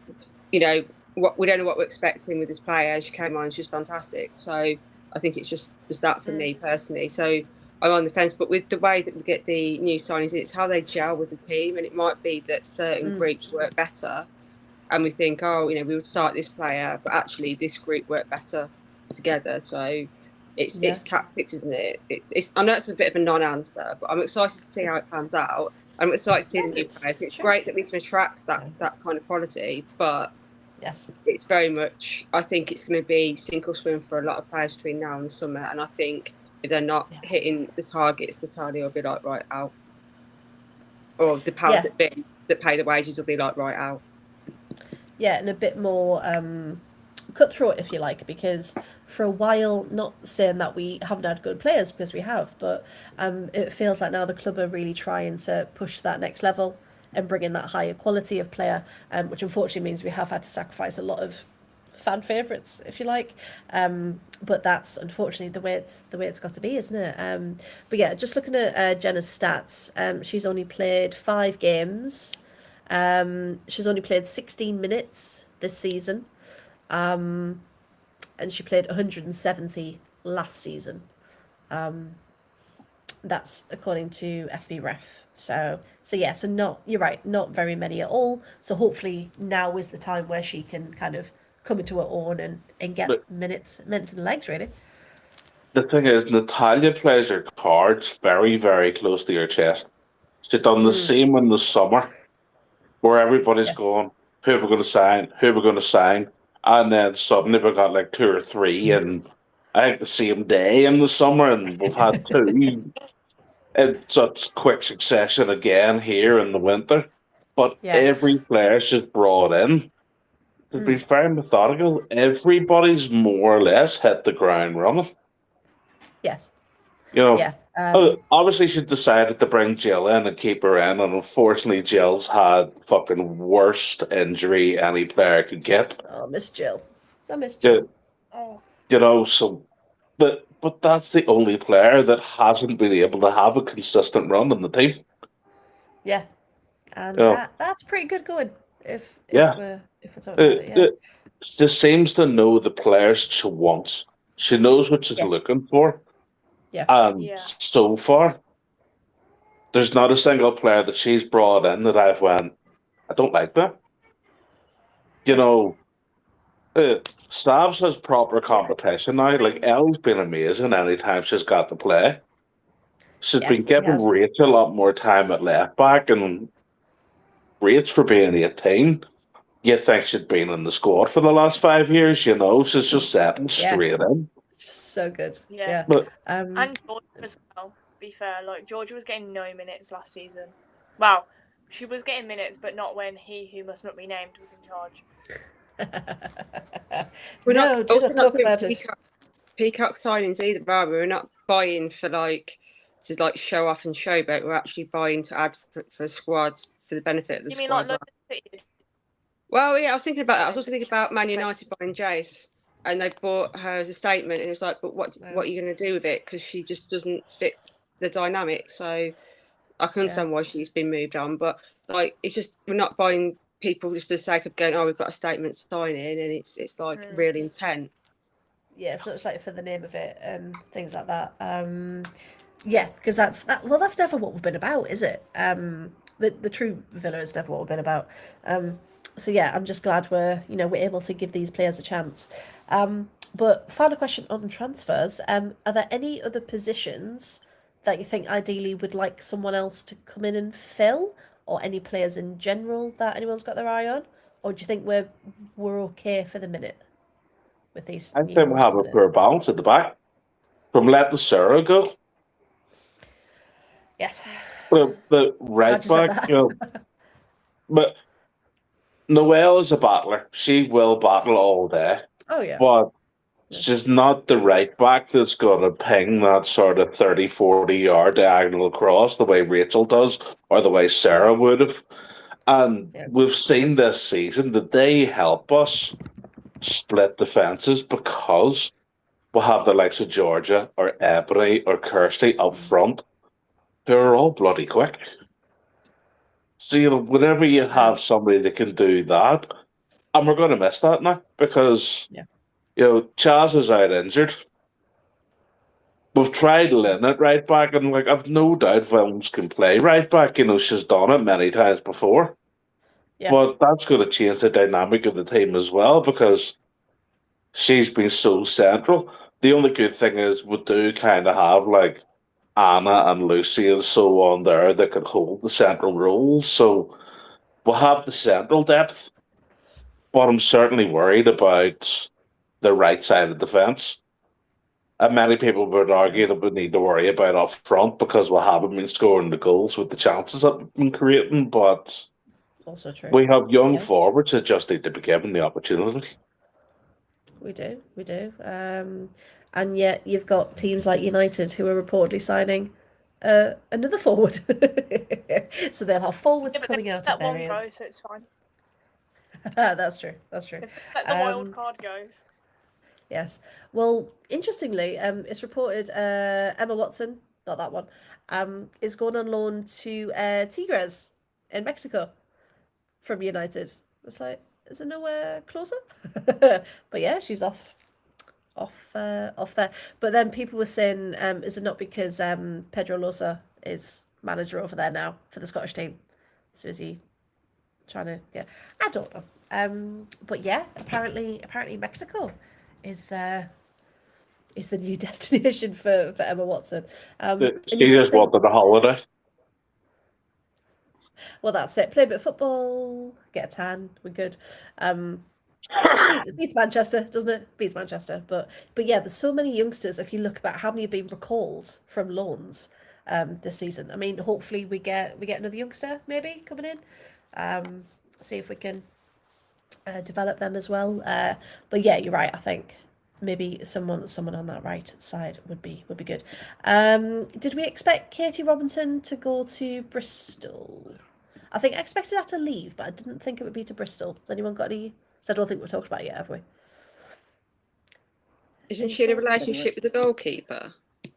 what we don't know what we're expecting with this player. She came on, she was fantastic. So I think it's just that for me personally. So I'm on the fence, but with the way that we get the new signings, it's how they gel with the team, and it might be that certain groups work better, and we think, oh, we would start this player, but actually this group worked better together. So it's tactics, isn't it? It's I know it's a bit of a non-answer, but I'm excited to see how it pans out. I'm excited to see the new players. It's great that we can attract that kind of quality, but Yes. it's very much, I think it's going to be sink or swim for a lot of players between now and the summer. And I think if they're not hitting the targets, the tally will be like, right, out. Or the powers that be that pay the wages will be like, right, out. Yeah, and a bit more cutthroat, if you like, because for a while, not saying that we haven't had good players, because we have, but it feels like now the club are really trying to push that next level and bring in that higher quality of player, which unfortunately means we have had to sacrifice a lot of fan favourites, if you like. But that's unfortunately the way it's got to be, isn't it? But yeah, just looking at Jenna's stats, she's only played 5 games. She's only played 16 minutes this season. And she played 170 last season. That's according to FB Ref. So not, you're right, not very many at all. So hopefully now is the time where she can kind of come into her own and get But minutes in the legs, really. the thing is, Natalia plays her cards very, very close to her chest. She's done the same in the summer, where everybody's Yes. going, who are we going to sign? Who are we going to sign? And then suddenly we got like 2 or 3, and I think the same day in the summer, and we've had 2 in such quick succession again here in the winter. But Yeah. every player she's brought in has been very methodical. Everybody's more or less hit the ground running. Yes. You know, Yeah. obviously she decided to bring Jill in and keep her in, and unfortunately Jill's had fucking worst injury any player could get. Oh, Miss Jill. I miss Yeah, Jill. Oh, so but that's the only player that hasn't been able to have a consistent run in the team. Yeah. And You know, that's pretty good going if yeah. we're talking about it, yeah. She seems to know the players she wants. She knows what she's Yes. looking for. Yeah. And yeah. so far, there's not a single player that she's brought in that I've went, I don't like that. You know, Savs has proper competition now. Like, Elle's been amazing anytime she's got to play. She's Yeah, been she giving has. Rachel a lot more time at left back, and Rach for being 18. You think she'd been in the squad for the last 5 years, she's just setting straight in. It's just so good. Yeah. Yeah. But And Georgia as well, to be fair. Like, Georgia was getting no minutes last season. Well, she was getting minutes, but not when he who must not be named was in charge. We're No, not do also not not talk doing about it. peacock signings either, are we? We're not buying for to show off and show, but we're actually buying to add for squads for the benefit of the You mean squad. like London City? Well, yeah, I was thinking about that. I was also thinking about Man United buying Jace, and they bought her as a statement, and it was like, but what are you going to do with it? Because she just doesn't fit the dynamic. So I can understand why she's been moved on, but like, it's just, we're not buying people just for the sake of going, oh, we've got a statement signing, and it's like real intent. Yeah, so it's like for the name of it and things like that. Yeah, because that's never what we've been about, is it? The true Villa is never what we've been about. So yeah, I'm just glad we're able to give these players a chance. But final question on transfers: are there any other positions that you think ideally would like someone else to come in and fill, or any players in general that anyone's got their eye on, or do you think we're okay for the minute with these I new think we ones have a coming in? poor balance at the back. From letting Sarah go, Yes. the right Glad you said back, that. but Noelle is a battler. She will battle all day, Oh yeah. but Yeah. she's not the right back that's going to ping that sort of 30, 40-yard diagonal across the way Rachel does or the way Sarah would have. And Yeah. we've seen this season that they help us split defences because we'll have the likes of Georgia or Ebony or Kirsty up front who are all bloody quick. So, whenever you have somebody that can do that, and we're going to miss that now because, Yeah. Chaz is out injured. We've tried Lynn at right back, and I've no doubt Williams can play right back. She's done it many times before. Yeah. But that's going to change the dynamic of the team as well because she's been so central. The only good thing is we do kind of have Anna and Lucy and so on there that can hold the central roles. So we'll have the central depth, but I'm certainly worried about the right side of the fence. And many people would argue that we need to worry about up front because we haven't been scoring the goals with the chances that we've been creating. But Also true. we have young Yeah. forwards that just need to be given the opportunity. We do. And yet you've got teams like United who are reportedly signing another forward. So they'll have forwards Yeah, but coming they out let of one areas. go, so it's fine. That's true. Let the wild card go. Yes. Well, interestingly, it's reported Emma Watson, not that one, is going on loan to Tigres in Mexico from United. It's like, is it nowhere closer? But yeah, she's off there. But then people were saying, is it not because Pedro Losa is manager over there now for the Scottish team? So is he trying to get? I don't know. But yeah, apparently Mexico is the new destination for Emma Watson. And She you just just think, wanted a holiday. well, that's it. Play a bit of football, get a tan, we're good. Beats Manchester, doesn't it? Beats Manchester. But yeah, there's so many youngsters. If you look about how many have been recalled from loans this season. I mean, hopefully we get another youngster maybe coming in. See if we can develop them as well. But yeah, you're right. I think maybe someone on that right side would be good. Did we expect Katie Robinson to go to Bristol? I think I expected her to leave, but I didn't think it would be to Bristol. Has anyone got any? So I don't think we've talked about it yet, have we? Isn't she in a relationship with the goalkeeper?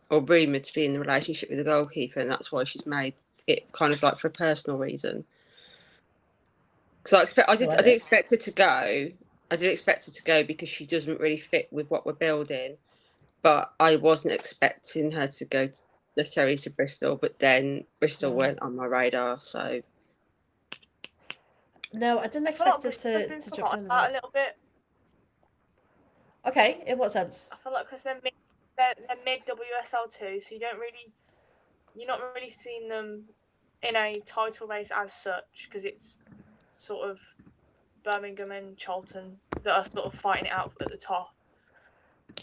Or rumoured to be in a relationship with the goalkeeper, and that's why she's made it kind of like for a personal reason? Because I did expect her to go. I did expect her to go because she doesn't really fit with what we're building. But I wasn't expecting her to go necessarily to Bristol. But then Bristol weren't on my radar, so. No, I didn't expect it to drop down a little bit. Okay, in what sense? I feel like because they're mid WSL2, so you're not really seeing them in a title race as such, because it's sort of Birmingham and Charlton that are sort of fighting it out at the top.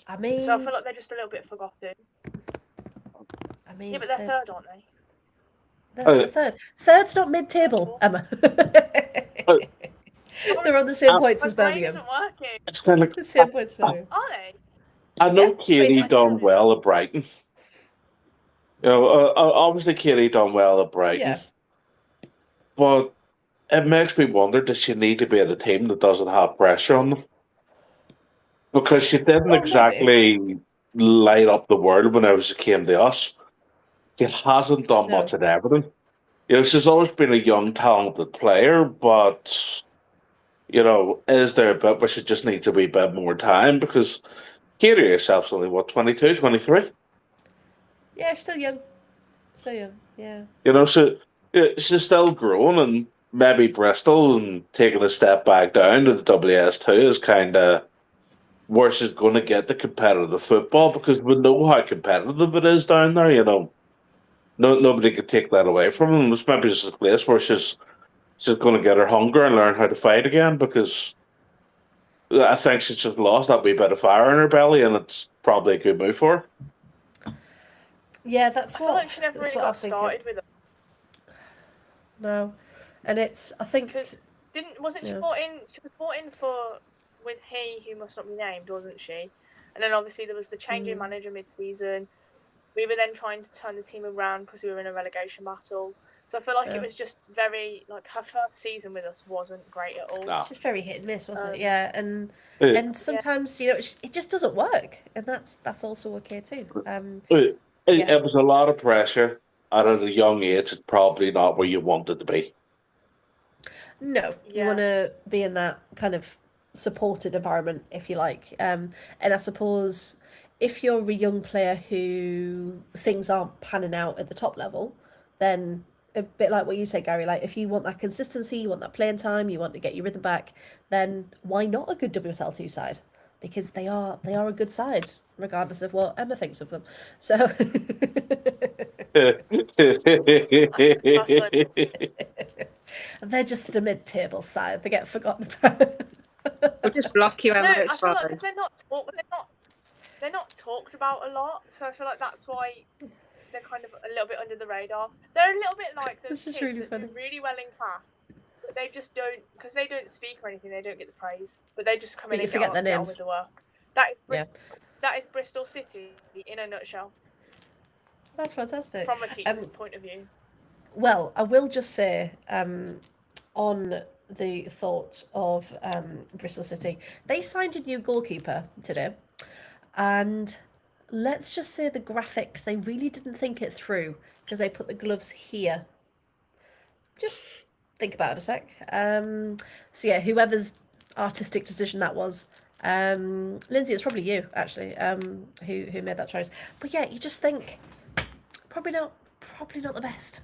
I mean, so I feel like they're just a little bit forgotten. I mean, yeah, but they're third, aren't they? They're third. Third's not mid-table, Emma. They're on the same points as Birmingham. Isn't working. It's kind of The same points as Birmingham. Are they? I know Yeah, Katie done well at Brighton. Obviously Katie done well at Brighton. Yeah. But it makes me wonder, does she need to be at a team that doesn't have pressure on them? Because she didn't exactly light up the world whenever she came to us. She hasn't done much at Everton. She's always been a young, talented player, but, is there a bit where she just needs a wee bit more time? Because Katie herself's only, 22, 23? Yeah, she's still young. So young, yeah. She's still growing, and maybe Bristol and taking a step back down to the WS2 is kind of where she's going to get the competitive football, because we know how competitive it is down there, Nobody could take that away from them. It's maybe just a place where she's going to get her hunger and learn how to fight again, because I think she's just lost that wee bit of fire in her belly, and it's probably a good move for her. Yeah, that's I feel like she never really got started with it. No. And it's, I think, Because wasn't she Yeah. brought in? She was brought in with he who must not be named, wasn't she? And then obviously there was the change in manager mid-season. We were then trying to turn the team around because we were in a relegation battle. So I feel like it was just very, like, her first season with us wasn't great at all. No. it's just very hit and miss, wasn't it? Yeah, and It, sometimes it just doesn't work, and that's also okay too. it was a lot of pressure, and at a young age, it's probably not where you wanted to be. No, you Yeah. want to be in that kind of supported environment, if you like. And I suppose if you're a young player who things aren't panning out at the top level, then a bit like what you said, Gary, like if you want that consistency, you want that playing time, you want to get your rhythm back, then why not a good WSL2 side? Because they are a good side, regardless of what Emma thinks of them. So they're just a mid-table side. They get forgotten about. We'll just block you, Emma. No, It's I feel fine. like they're not talked about a lot, so I feel like that's why they're kind of a little bit under the radar. They're a little bit like those This is kids really that funny. do really well in class, but they just don't, because they don't speak or anything. They don't get the praise, but they just come But in you and forget their get on names. with the work. That is Yeah. That is Bristol City in a nutshell, That's fantastic. from a teacher's point of view. Well, I will just say, on the thought of Bristol City, they signed a new goalkeeper today, and let's just say the graphics, they really didn't think it through because they put the gloves here. Just think about it a sec. So yeah, whoever's artistic decision that was, Lindsay, it's probably you actually, who made that choice. But yeah, you just think probably not the best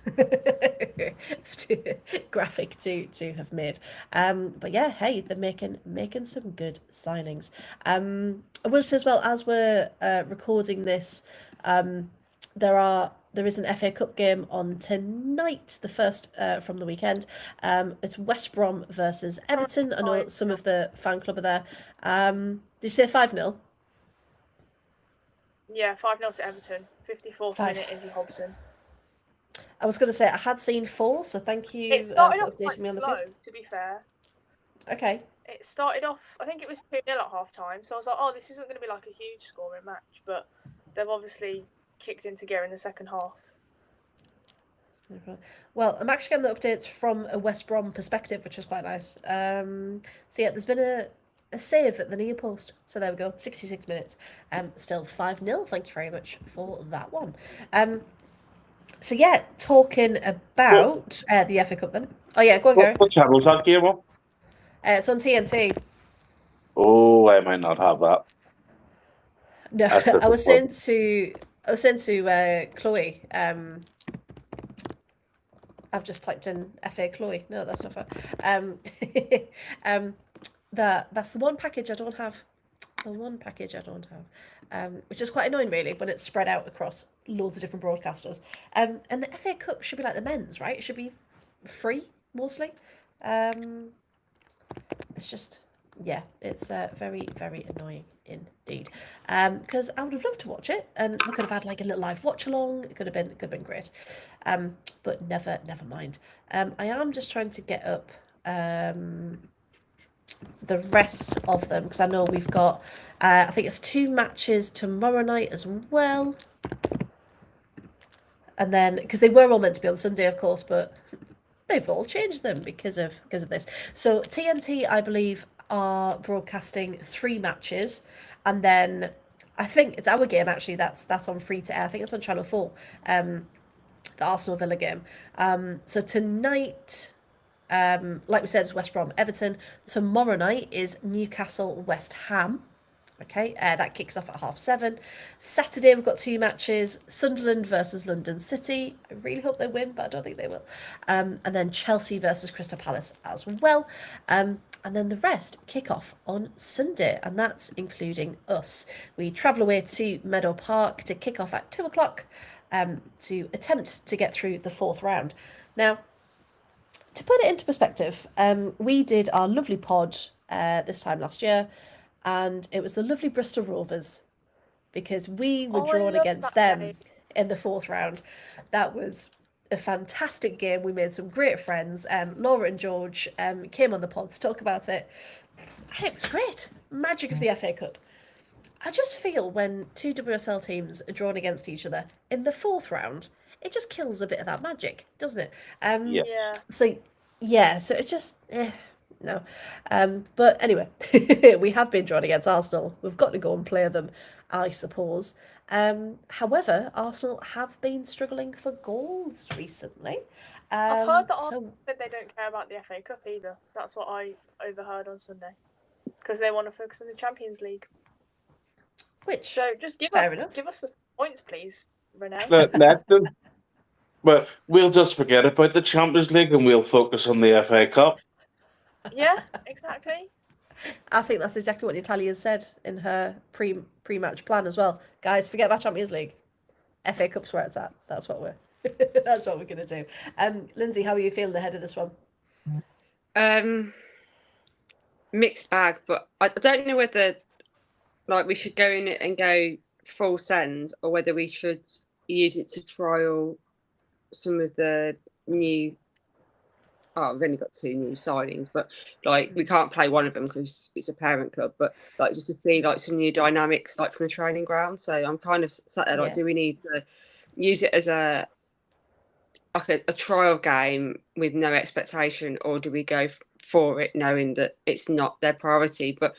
graphic to have made. But yeah, hey, they're making some good signings. I will say as well, as we're recording this, there is an FA Cup game on tonight, the first from the weekend. It's West Brom versus Everton. I know some of the fan club are there. Did you say 5-0? Yeah, 5-0 to Everton. 54th 5. minute, Izzy Hobson. I was going to say I had seen 4, so thank you It for started off updating quite me on the slow, 5th. to be fair. Okay. It started off, I think it was 2-0 at half time, so I was like, oh, this isn't going to be like a huge scoring match, but they've obviously kicked into gear in the second half. Well, I'm actually getting the updates from a West Brom perspective, which was quite nice. So yeah, there's been a save at the near post. So there we go, 66 minutes. Still 5-0. Thank you very much for that one. So yeah, talking about the FA Cup then. Oh yeah, go on, Gary. What channel was that game on? It's on TNT. Oh, I might not have that. No, That's I was saying disappointing. to Chloe. I've just typed in FA Chloe. No, that's not fair. That's the one package I don't have. The one package I don't have, which is quite annoying, really, when it's spread out across loads of different broadcasters. And the FA Cup should be like the men's, right? It should be free mostly. It's just, yeah, it's very, very annoying indeed. Because I would have loved to watch it, and we could have had like a little live watch along. It could have been great. But never mind. I am just trying to get up the rest of them because I know we've got I think it's 2 matches tomorrow night as well, and then because they were all meant to be on Sunday, of course, but they've all changed them because of this. So TNT, I believe, are broadcasting 3 matches, and then I think it's our game actually that's on free to air. I think it's on Channel 4, the Arsenal Villa game. So tonight, like we said, it's West Brom Everton. Tomorrow night is Newcastle West Ham. Okay, that kicks off at 7:30. Saturday we've got 2 matches: Sunderland versus London City. I really hope they win, but I don't think they will. And then Chelsea versus Crystal Palace as well. And then the rest kick off on Sunday, and that's including us. We travel away to Meadow Park to kick off at 2:00 to attempt to get through the 4th round. Now, to put it into perspective, we did our lovely pod this time last year, and it was the lovely Bristol Rovers, because we were drawn against them in the 4th round. That was a fantastic game. We made some great friends. Laura and George came on the pod to talk about it. And it was great. Magic of the FA Cup. I just feel when two WSL teams are drawn against each other in the fourth round, it just kills a bit of that magic, doesn't it? Yeah. Yeah. So, yeah, so it's just, no. But anyway, we have been drawn against Arsenal. We've got to go and play them, I suppose. However, Arsenal have been struggling for goals recently. I've heard that so Arsenal said they don't care about the FA Cup either. That's what I overheard on Sunday. Because they want to focus on the Champions League. which So just give Fair us enough. give us the points, please, Renee. Let them. But we'll just forget about the Champions League and we'll focus on the FA Cup. Yeah, exactly. I think that's exactly what Natalia said in her pre-match plan as well. Guys, forget about Champions League. FA Cup's where it's at. That's what we're that's what we're gonna do. Lindsay, how are you feeling ahead of this one? Mixed bag, but I don't know whether like we should go in it and go full send or whether we should use it to trial some of the new. Oh, we've only got 2 new signings, but like we can't play one of them because it's a parent club. But like just to see like some new dynamics like from the training ground. So I'm kind of sat there like, do we need to use it as a trial game with no expectation, or do we go for it knowing that it's not their priority? But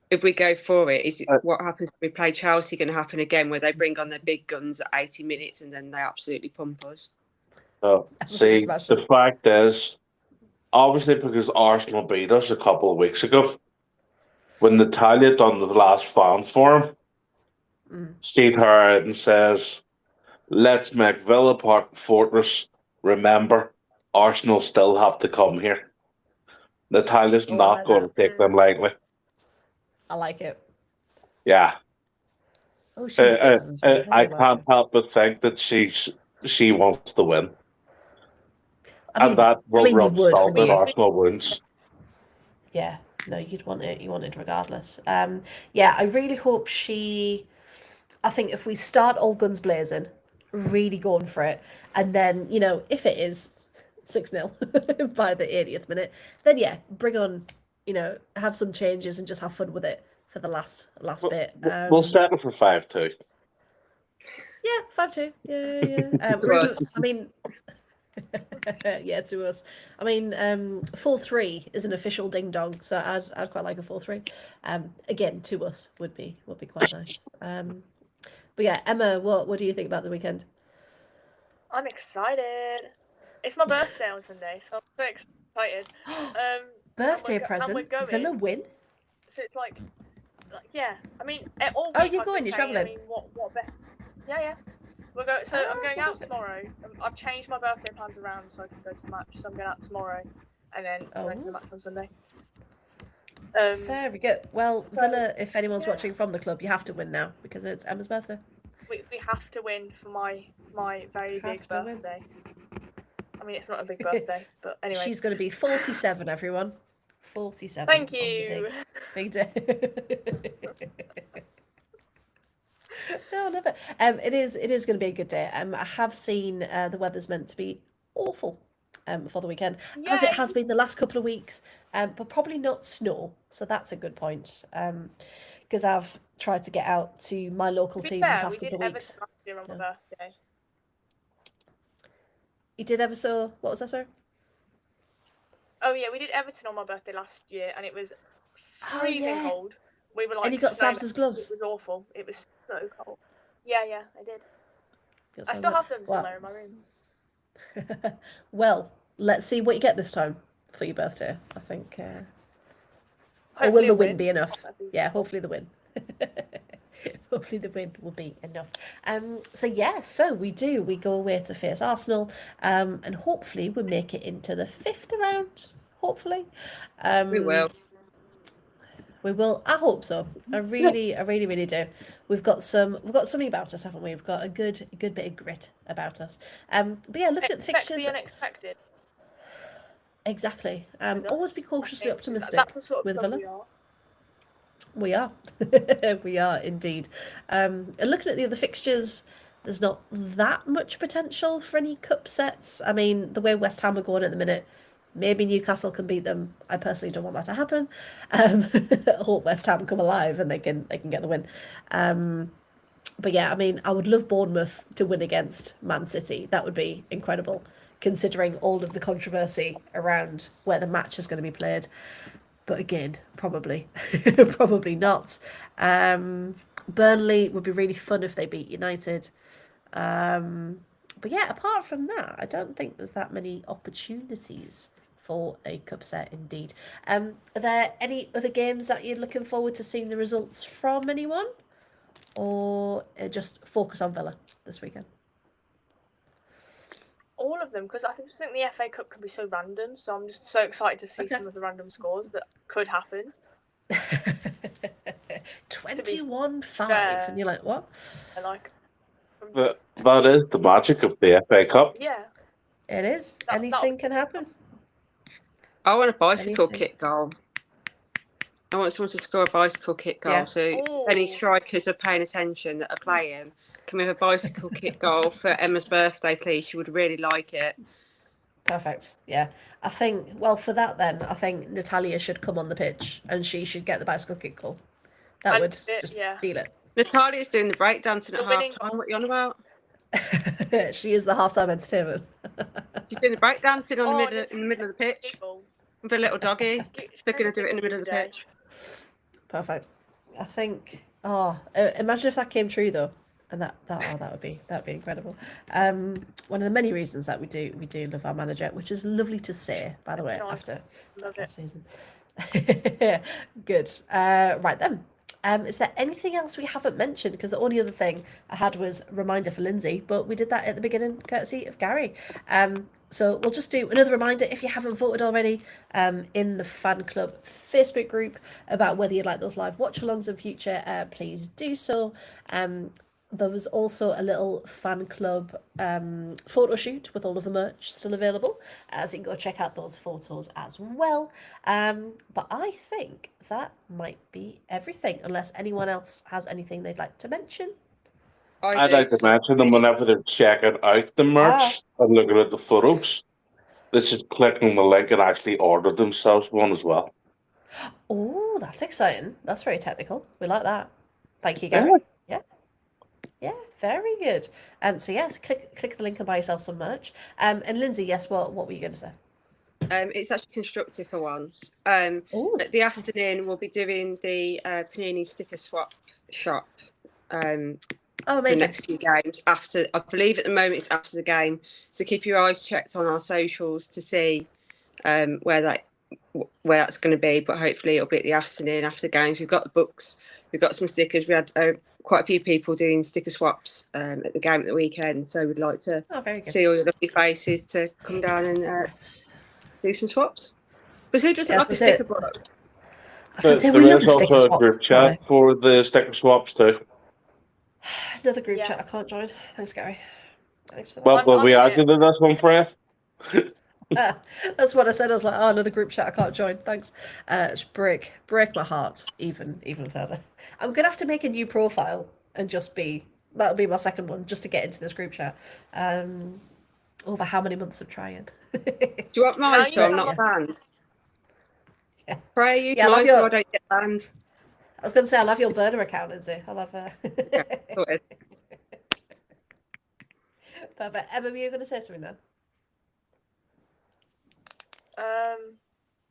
if we go for it, is it what happens when we play Chelsea going to happen again, where they bring on their big guns at 80 minutes and then they absolutely pump us? Oh, see, the fact is, obviously because Arsenal beat us a couple of weeks ago, when Natalia done the last fan forum, Steve her out and says, let's make Villa Park Fortress. Remember, Arsenal still have to come here. Natalia's not going to take them lightly. I like it. Yeah. Oh, she's good. I can't help but think that she wants to win. And that will rub salt in Arsenal wounds. Yeah, no, you'd want it. You want it regardless. Yeah, I really hope she. I think if we start all guns blazing, really going for it, and then if it is 6-0 by the 80th minute, then yeah, bring on. Have some changes and just have fun with it for the last bit. We'll settle for 5-2. Yeah, 5-2. Yeah. I mean. Yeah, to us. I mean, 4-3 is an official ding dong, so I'd quite like a 4-3. Again, to us would be quite nice. But yeah, Emma, what do you think about the weekend? I'm excited. It's my birthday on Sunday, so I'm so excited. Birthday present, Villa win. So it's like yeah. I mean, all oh, week you're I've going. been You're saying, traveling. I mean, what best? Yeah. We'll go. So I'm going out tomorrow. I've changed my birthday plans around so I can go to the match. So I'm going out tomorrow, and then going to the match on Sunday. Very good. Well, Villa, if anyone's watching from the club, you have to win now because it's Emma's birthday. We have to win for my very big birthday. I mean, it's not a big birthday, but anyway. She's going to be 47, everyone. 47. Thank you. Big day. No, I love it. It is going to be a good day. I have seen the weather's meant to be awful for the weekend, as it has been the last couple of weeks, but probably not snow. So that's a good point. Because I've tried to get out to my local team the past couple of weeks. Last year on my birthday. You did ever so? What was that, sir? Oh yeah, we did Everton on my birthday last year, and it was freezing cold. We were like, and you got Sam's gloves. It was awful. It was so cold. Yeah, I did. I still have them somewhere in my room. Well, let's see what you get this time for your birthday. I think. Or will the win be enough? Yeah, hopefully the win. Hopefully the win will be enough. So we go away to face Arsenal, and hopefully we make it into the 5th round. Hopefully, we will. We will. I hope so. I really do. We've got something about us, haven't we? We've got a good bit of grit about us. But yeah, look at the fixtures. The unexpected. Exactly. Always be cautiously optimistic. That's the sort of with Villa. We are. We are. We are indeed. And looking at the other fixtures, there's not that much potential for any cup sets. I mean, the way West Ham are going at the minute, maybe Newcastle can beat them. I personally don't want that to happen. I hope West Ham come alive and they can get the win. But yeah, I mean, I would love Bournemouth to win against Man City. That would be incredible, considering all of the controversy around where the match is going to be played. But again, probably not. Burnley would be really fun if they beat United. But yeah, apart from that, I don't think there's that many opportunities for a cup set indeed. Are there any other games that you're looking forward to seeing the results from, anyone? Or just focus on Villa this weekend? All of them, because I just think the FA Cup can be so random. So I'm just so excited to see some of the random scores that could happen. 21-5, and you're like, what? I like. That is the magic of the FA Cup. Yeah. It is. Anything can happen. I want a bicycle kick goal. I want someone to score a bicycle kick goal. Yeah. So any strikers are paying attention that are playing, can we have a bicycle kick goal for Emma's birthday, please? She would really like it. Perfect. Yeah. I think, well, for that then, I think Natalia should come on the pitch and she should get the bicycle kick goal. That would just steal it. Natalia's doing the breakdancing at winning half time. What are you on about? She is the halftime entertainment. She's doing the breakdancncing in the middle of the pitch with a little doggy. They're going to do it in the middle of the pitch. Perfect. I think. Imagine if that came true though, and that would be incredible. One of the many reasons that we do love our manager, which is lovely to say, by the way, after the season. Good. Right then. Is there anything else we haven't mentioned? Because the only other thing I had was a reminder for Lindsay, but we did that at the beginning, courtesy of Gary. So we'll just do another reminder, if you haven't voted already, in the fan club Facebook group about whether you'd like those live watch-alongs in future, please do so. There was also a little fan club photo shoot with all of the merch still available, so you can go check out those photos as well. But I think that might be everything, unless anyone else has anything they'd like to mention. I'd like to mention them whenever they're checking out the merch and looking at the photos. They should click on the link and actually order themselves one as well. Oh, that's exciting. That's very technical. We like that. Thank you, Gary. Yeah, very good. So yes, click the link and buy yourself some merch. And Lindsay, yes, what were you going to say? It's actually constructive for once. At the afternoon, we'll be doing the Panini sticker swap shop. Amazing. The next few games after. I believe at the moment it's after the game. So keep your eyes checked on our socials to see where that's going to be. But hopefully it'll be at the afternoon after the games. We've got the books. We've got some stickers. We had quite a few people doing sticker swaps at the game at the weekend. So we'd like to see all your lovely faces to come down and do some swaps. Because who doesn't like a sticker book? I was going to say, we love a sticker swap. Also a group chat for the sticker swaps too. Another group chat I can't join. Thanks, Gary. Thanks for that. Well, we added this one for you. That's what I said. I was like, another group chat I can't join. Thanks. Just break my heart even further. I'm gonna have to make a new profile and that'll be my second one, just to get into this group chat. Over how many months of trying. Do you want mine so I'm not banned? Yeah. Pray you mine so I don't get banned. I was gonna say, I'll have your burner account, Lindsay. I'll have Sorted. Perfect. Emma, were you gonna say something then?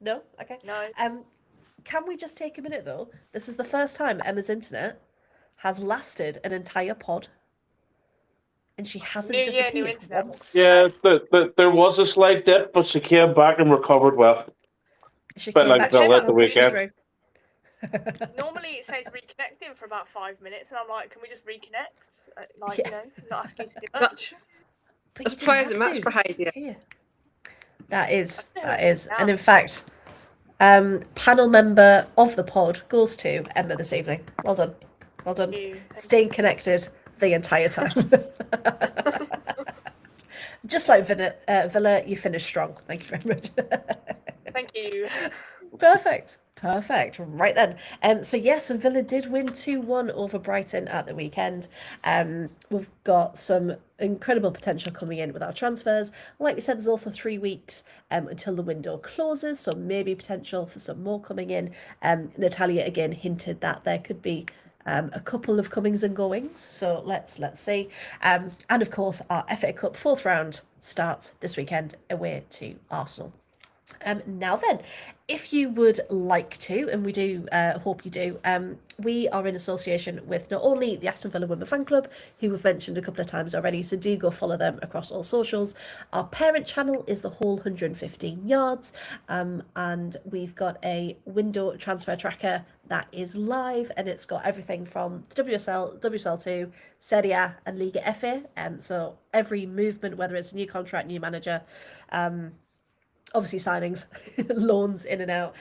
No? Okay. No. Can we just take a minute though? This is the first time Emma's internet has lasted an entire pod. And she hasn't disappeared once. Yeah, there was a slight dip, but she came back and recovered well. She but came like back at the weekend. Normally it says reconnecting for about 5 minutes, and I'm like, can we just reconnect? Not asking you to do much. But that's part of the match behaviour. Yeah. That is. And in fact, panel member of the pod goes to Emma this evening. Well done. Thank you. Staying connected the entire time. Just like Villa, you finished strong. Thank you very much. Thank you. Perfect. Perfect. Right then. So Villa did win 2-1 over Brighton at the weekend. We've got some incredible potential coming in with our transfers. Like we said, there's also 3 weeks until the window closes, so maybe potential for some more coming in. Natalia again hinted that there could be a couple of comings and goings. So let's see. And of course, our FA Cup fourth round starts this weekend away to Arsenal. Now then, if you would like to, and we do hope you do, we are in association with not only the Aston Villa Women Fan Club, who we've mentioned a couple of times already, so do go follow them across all socials. Our parent channel is the Whole 115 Yards, and we've got a window transfer tracker that is live, and it's got everything from the WSL, WSL2, Serie A, and Liga FA. So every movement, whether it's a new contract, new manager, obviously signings, loans in and out.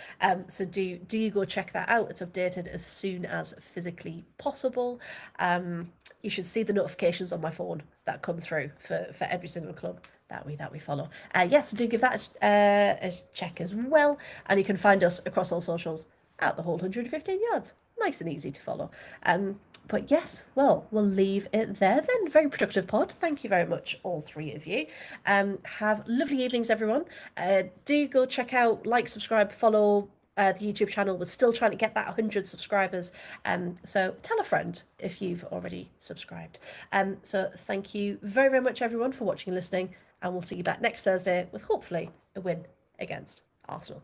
So do you go check that out? It's updated as soon as physically possible. You should see the notifications on my phone that come through for every single club that we follow. Yes, do give that a check as well. And you can find us across all socials at the Whole 115 Yards. Nice and easy to follow. But yes, well, we'll leave it there then. Very productive pod. Thank you very much, all three of you. Have lovely evenings, everyone. Do go check out, like, subscribe, follow the YouTube channel. We're still trying to get that 100 subscribers. So tell a friend if you've already subscribed. So thank you very, very much, everyone, for watching and listening. And we'll see you back next Thursday with hopefully a win against Arsenal.